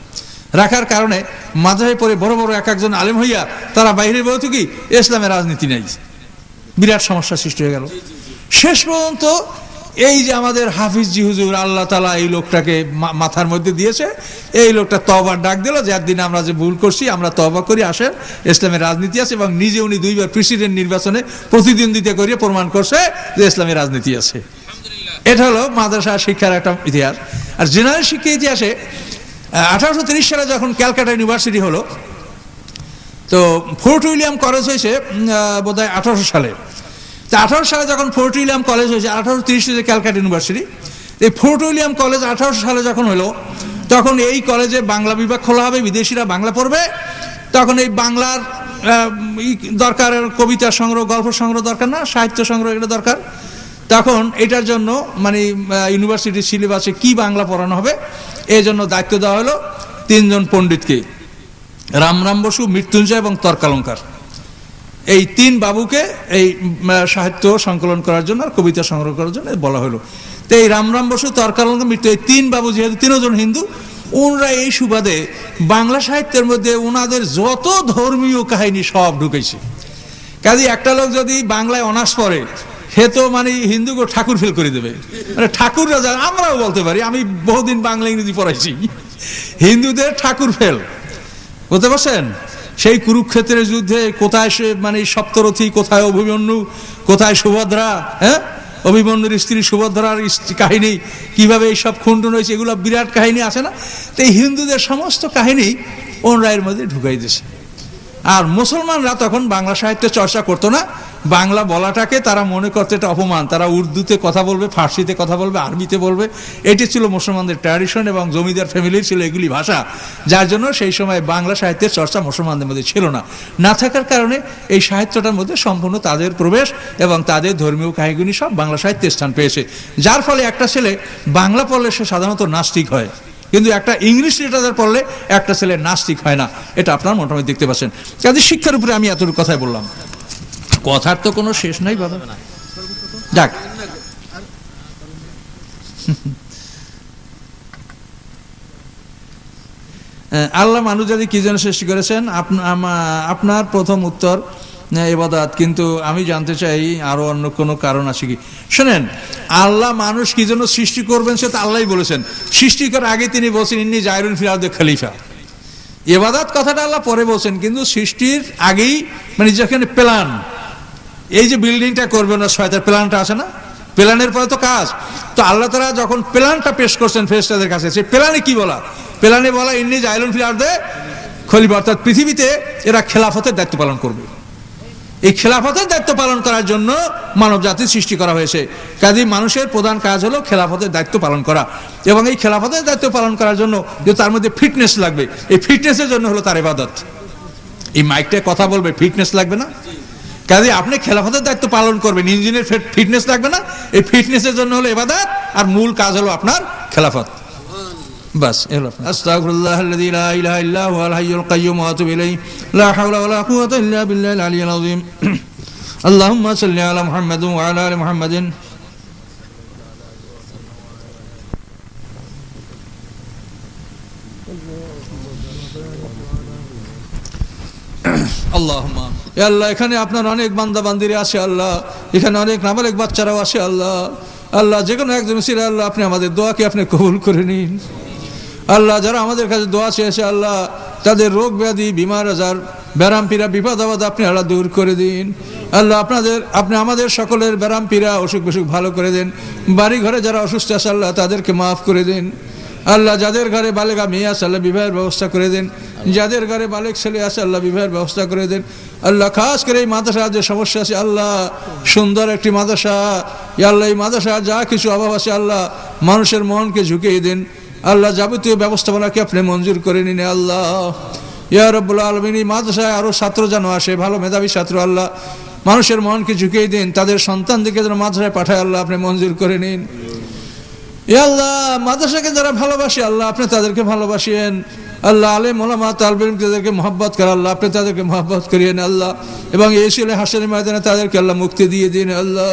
S1: রাখার কারণে মাদ্রাসায় পড়ে বড় বড় এক একজন আলেম হইয়া তারা বাইরে বলতো কি ইসলামের রাজনীতি নাই, বিরাট সমস্যা সৃষ্টি হয়ে গেল। শেষ পর্যন্ত এই যে আমাদের হাফিজ জি হুজুর, আল্লাহ তাআলা এই লোকটাকে মাথার মধ্যে দিয়েছে, এই লোকটা তওবার ডাক দিল যে একদিন আমরা যে ভুল করছি আমরা তওবা করি, আসেন ইসলামের রাজনীতি আছে, এবং নিজে উনি 2বার প্রেসিডেন্ট নির্বাচনে প্রতিদ্বন্দ্বিতা করিয়ে প্রমাণ করছে যে ইসলামের রাজনীতি আছে। এটা হলো মাদ্রাসা শিক্ষার একটা ইতিহাস। আর জেনারেল শিক্ষা ইতিহাসে 1830 সালে যখন ক্যালকাটা ইউনিভার্সিটি হলো, তো ফোর্ট উইলিয়াম কলেজ হয়েছে বোধহয় 1800 সালে। তো 1800 সালে যখন ফোর্ট উইলিয়াম কলেজ হয়েছে, 1830 ক্যালকাটা ইউনিভার্সিটি, এই ফোর্ট উইলিয়াম কলেজ 1800 সালে যখন হলো, তখন এই কলেজে বাংলা বিভাগ খোলা হবে, বিদেশিরা বাংলা পড়বে। তখন এই বাংলার দরকার, কবিতা সংগ্রহ, গল্প সংগ্রহ দরকার না, সাহিত্য সংগ্রহ এটা দরকার। তখন এটার জন্য মানে ইউনিভার্সিটির সিলেবাসে কি বাংলা পড়ানো হবে, এই জন্য দায়িত্ব দেওয়া হলো 3 জন পণ্ডিতকে, রামরাম বসু, মৃত্যুঞ্জয় এবং তর্কালঙ্কার। এই 3 বাবুকে এই সাহিত্য সংকলন করার জন্য আর কবিতা সংগ্রহ করার জন্য বলা হলো। তো এই রামরাম বসু, তর্কালঙ্কার, মৃত্যু, এই 3 বাবু যেহেতু 3 জন হিন্দু, ওনারা এই সুবাদে বাংলা সাহিত্যের মধ্যে ওনাদের যত ধর্মীয় কাহিনী সব ঢুকেছে। কাজে একটা লোক যদি বাংলায় অনার্স পড়ে, সে তো মানে হিন্দুকে ঠাকুর ফেল করে দেবে, মানে ঠাকুর রাজা। আমরাও বলতে পারি, আমি বহুদিন বাংলা ইংরেজি পড়াইছি, হিন্দুদের ঠাকুর ফেল, বুঝতে পারছেন? সেই কুরুক্ষেত্রের যুদ্ধে কোথায় সে মানে সপ্তরথী, কোথায় অভিমন্যু, কোথায় সুভদ্রা, হ্যাঁ, অভিমন্যুর স্ত্রী সুভদ্রার কাহিনী, কিভাবে এইসব খুনটুন হয়েছে, এগুলো বিরাট কাহিনী আছে না? তো এই হিন্দুদের সমস্ত কাহিনী ওনরা এর মধ্যে ঢুকাই দিয়েছে। আর মুসলমানরা তখন বাংলা সাহিত্য চর্চা করতো না, বাংলা বলাটাকে তারা মনে করতে এটা অপমান, তারা উর্দুতে কথা বলবে, ফার্সিতে কথা বলবে, আরবিতে বলবে, এটি ছিল মুসলমানদের ট্র্যাডিশন এবং জমিদার ফ্যামিলির ছিল এগুলি ভাষা, যার জন্য সেই সময় বাংলা সাহিত্যের চর্চা মুসলমানদের মধ্যে ছিল না। না থাকার কারণে এই সাহিত্যটার মধ্যে সম্পূর্ণ তাদের প্রবেশ এবং তাদের ধর্মীয় কাহিনী সব বাংলা সাহিত্যে স্থান পেয়েছে, যার ফলে একটা ছেলে বাংলা পড়লে সে সাধারণত নাস্তিক হয়, কিন্তু একটা ইংলিশ লিটারেচার পড়লে একটা ছেলে নাস্তিক হয় না। এটা আপনার মোটামুটি দেখতে পাচ্ছেন। কাজে শিক্ষার উপরে আমি এতটুকু কথাই বললাম, কথার তো কোনো শেষ নাই বাবা। যাক, আল্লাহ মানুষ জাতি কি জন্য সৃষ্টি করেছেন? আপনার প্রথম উত্তর ইবাদত, কিন্তু আমি জানতে চাই আরো অন্য কোনো কারণ আছে কি? শোনেন, আল্লাহ মানুষ কি জন্য সৃষ্টি করবেন সেটা আল্লাহই বলেছেন। সৃষ্টি করার আগে তিনি বলছেন ইন্নী জাইরুন ফিল আরদি খলিফা। ইবাদত কথাটা আল্লাহ পরে বলছেন, কিন্তু সৃষ্টির আগেই, মানে যেখানে প্ল্যান, এই যে বিল্ডিংটা করবেন না, শয়তার প্ল্যানটা আছে না, প্ল্যানের পরে তো কাজ। তো আল্লাহ তাআলা যখন প্ল্যানটা পেশ করছেন ফেরেশতাদের কাছে, সেই প্ল্যানে কি বলা? প্ল্যানে বলা ইন্নী জাইরুন ফিল আরদি খলিফা, অর্থাৎ পৃথিবীতে এরা খেলাফতের দায়িত্ব পালন করবে। এই খেলাফতের দায়িত্ব পালন করার জন্য মানব জাতির সৃষ্টি করা হয়েছে। কাজেই মানুষের প্রধান কাজ হলো খেলাফতের দায়িত্ব পালন করা, এবং এই খেলাফতের দায়িত্ব পালন করার জন্য যে তার মধ্যে ফিটনেস লাগবে, এই ফিটনেসের জন্য হলো তার ইবাদত। এই মাইকটায় কথা বলবে, ফিটনেস লাগবে না? কাজেই আপনি খেলাফতের দায়িত্ব পালন করবেন, ইঞ্জিনের ফিটনেস লাগবে না? এই ফিটনেসের জন্য হলো ইবাদত, আর মূল কাজ হলো আপনার খেলাফত। بس استغفر الله الذي لا اله الا هو الحي القيوم واتوب اليه لا حول ولا قوه الا بالله العلي العظيم اللهم صل على محمد وعلى ال محمد اللهم يا الله এখানে আপনার অনেক বান্দা বান্দিরা আছে আল্লাহ, এখানে অনেক নাবালেগ বাচ্চারাও আছে আল্লাহ। আল্লাহ যে কোনো একজন ছিল আল্লাহ, আপনি আমাদের দোয়াকে আপনি কবুল করে নিন আল্লাহ। যারা আমাদের কাছে দোয়া চেয়েছে আল্লাহ, তাদের রোগ ব্যাধি, বিমার আজার, ব্যারাম পীড়া, বিপদ আপদ আপনি আল্লাহ দূর করে দিন আল্লাহ। আপনি আমাদের সকলের ব্যারাম পীড়া, অসুখ বিসুখ ভালো করে দেন। বাড়ি ঘরে যারা অসুস্থ আছে আল্লাহ, তাদেরকে মাফ করে দিন আল্লাহ। যাদের ঘরে বালেগা মেয়ে আছে আল্লাহ, বিবাহের ব্যবস্থা করে দেন। যাদের ঘরে বালেক ছেলে আছে আল্লাহ, বিবাহের ব্যবস্থা করে দেন আল্লাহ। খাস করে এই মাদ্রাসার যে সমস্যা আছে আল্লাহ, সুন্দর একটি মাদ্রাসা আল্লাহ, এই মাদ্রাসার যা কিছু অভাব আছে আল্লাহ, মানুষের মনকে ঝুঁকিয়ে দেন আল্লাহ। যাবতীয় ব্যবস্থাপনাকে আপনি মঞ্জুর করে নিন আল্লাহ। ইয়া রাব্বুল আলামিন, এই মাদ্রাসায় আরো ছাত্র যেন আসে, ভালো মেধাবী ছাত্র আল্লাহ, মানুষের মনকে ঝুঁকিয়ে দিন, তাদের সন্তানদেরকে যেন মাদ্রাসায় পাঠায় আল্লাহ, আপনি মঞ্জুর করে নিন ইয়া আল্লাহ। মাদ্রাসাকে যারা ভালোবাসে আল্লাহ, আপনি তাদেরকে ভালোবাসেন আল্লাহ। আলেম ওলামা তালবে তাদেরকে মহব্বত করে আল্লাহ, আপনি তাদেরকে মহব্বত করিয়েন আল্লাহ। এবং এই ছিল হাসরের ময়দানে তাদেরকে আল্লাহ মুক্তি দিয়ে দিন আল্লাহ।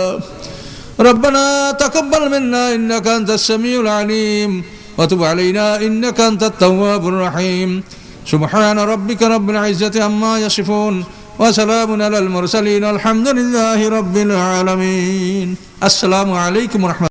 S1: রব্বানা তাকাব্বাল মিন্না ইন্নাকা আনতাস সামিউল আলিম وتب علينا إنك أنت التواب الرحيم سبحان ربك رب العزة عما يصفون وسلام على المرسلين الحمد لله رب العالمين السلام عليكم ورحمة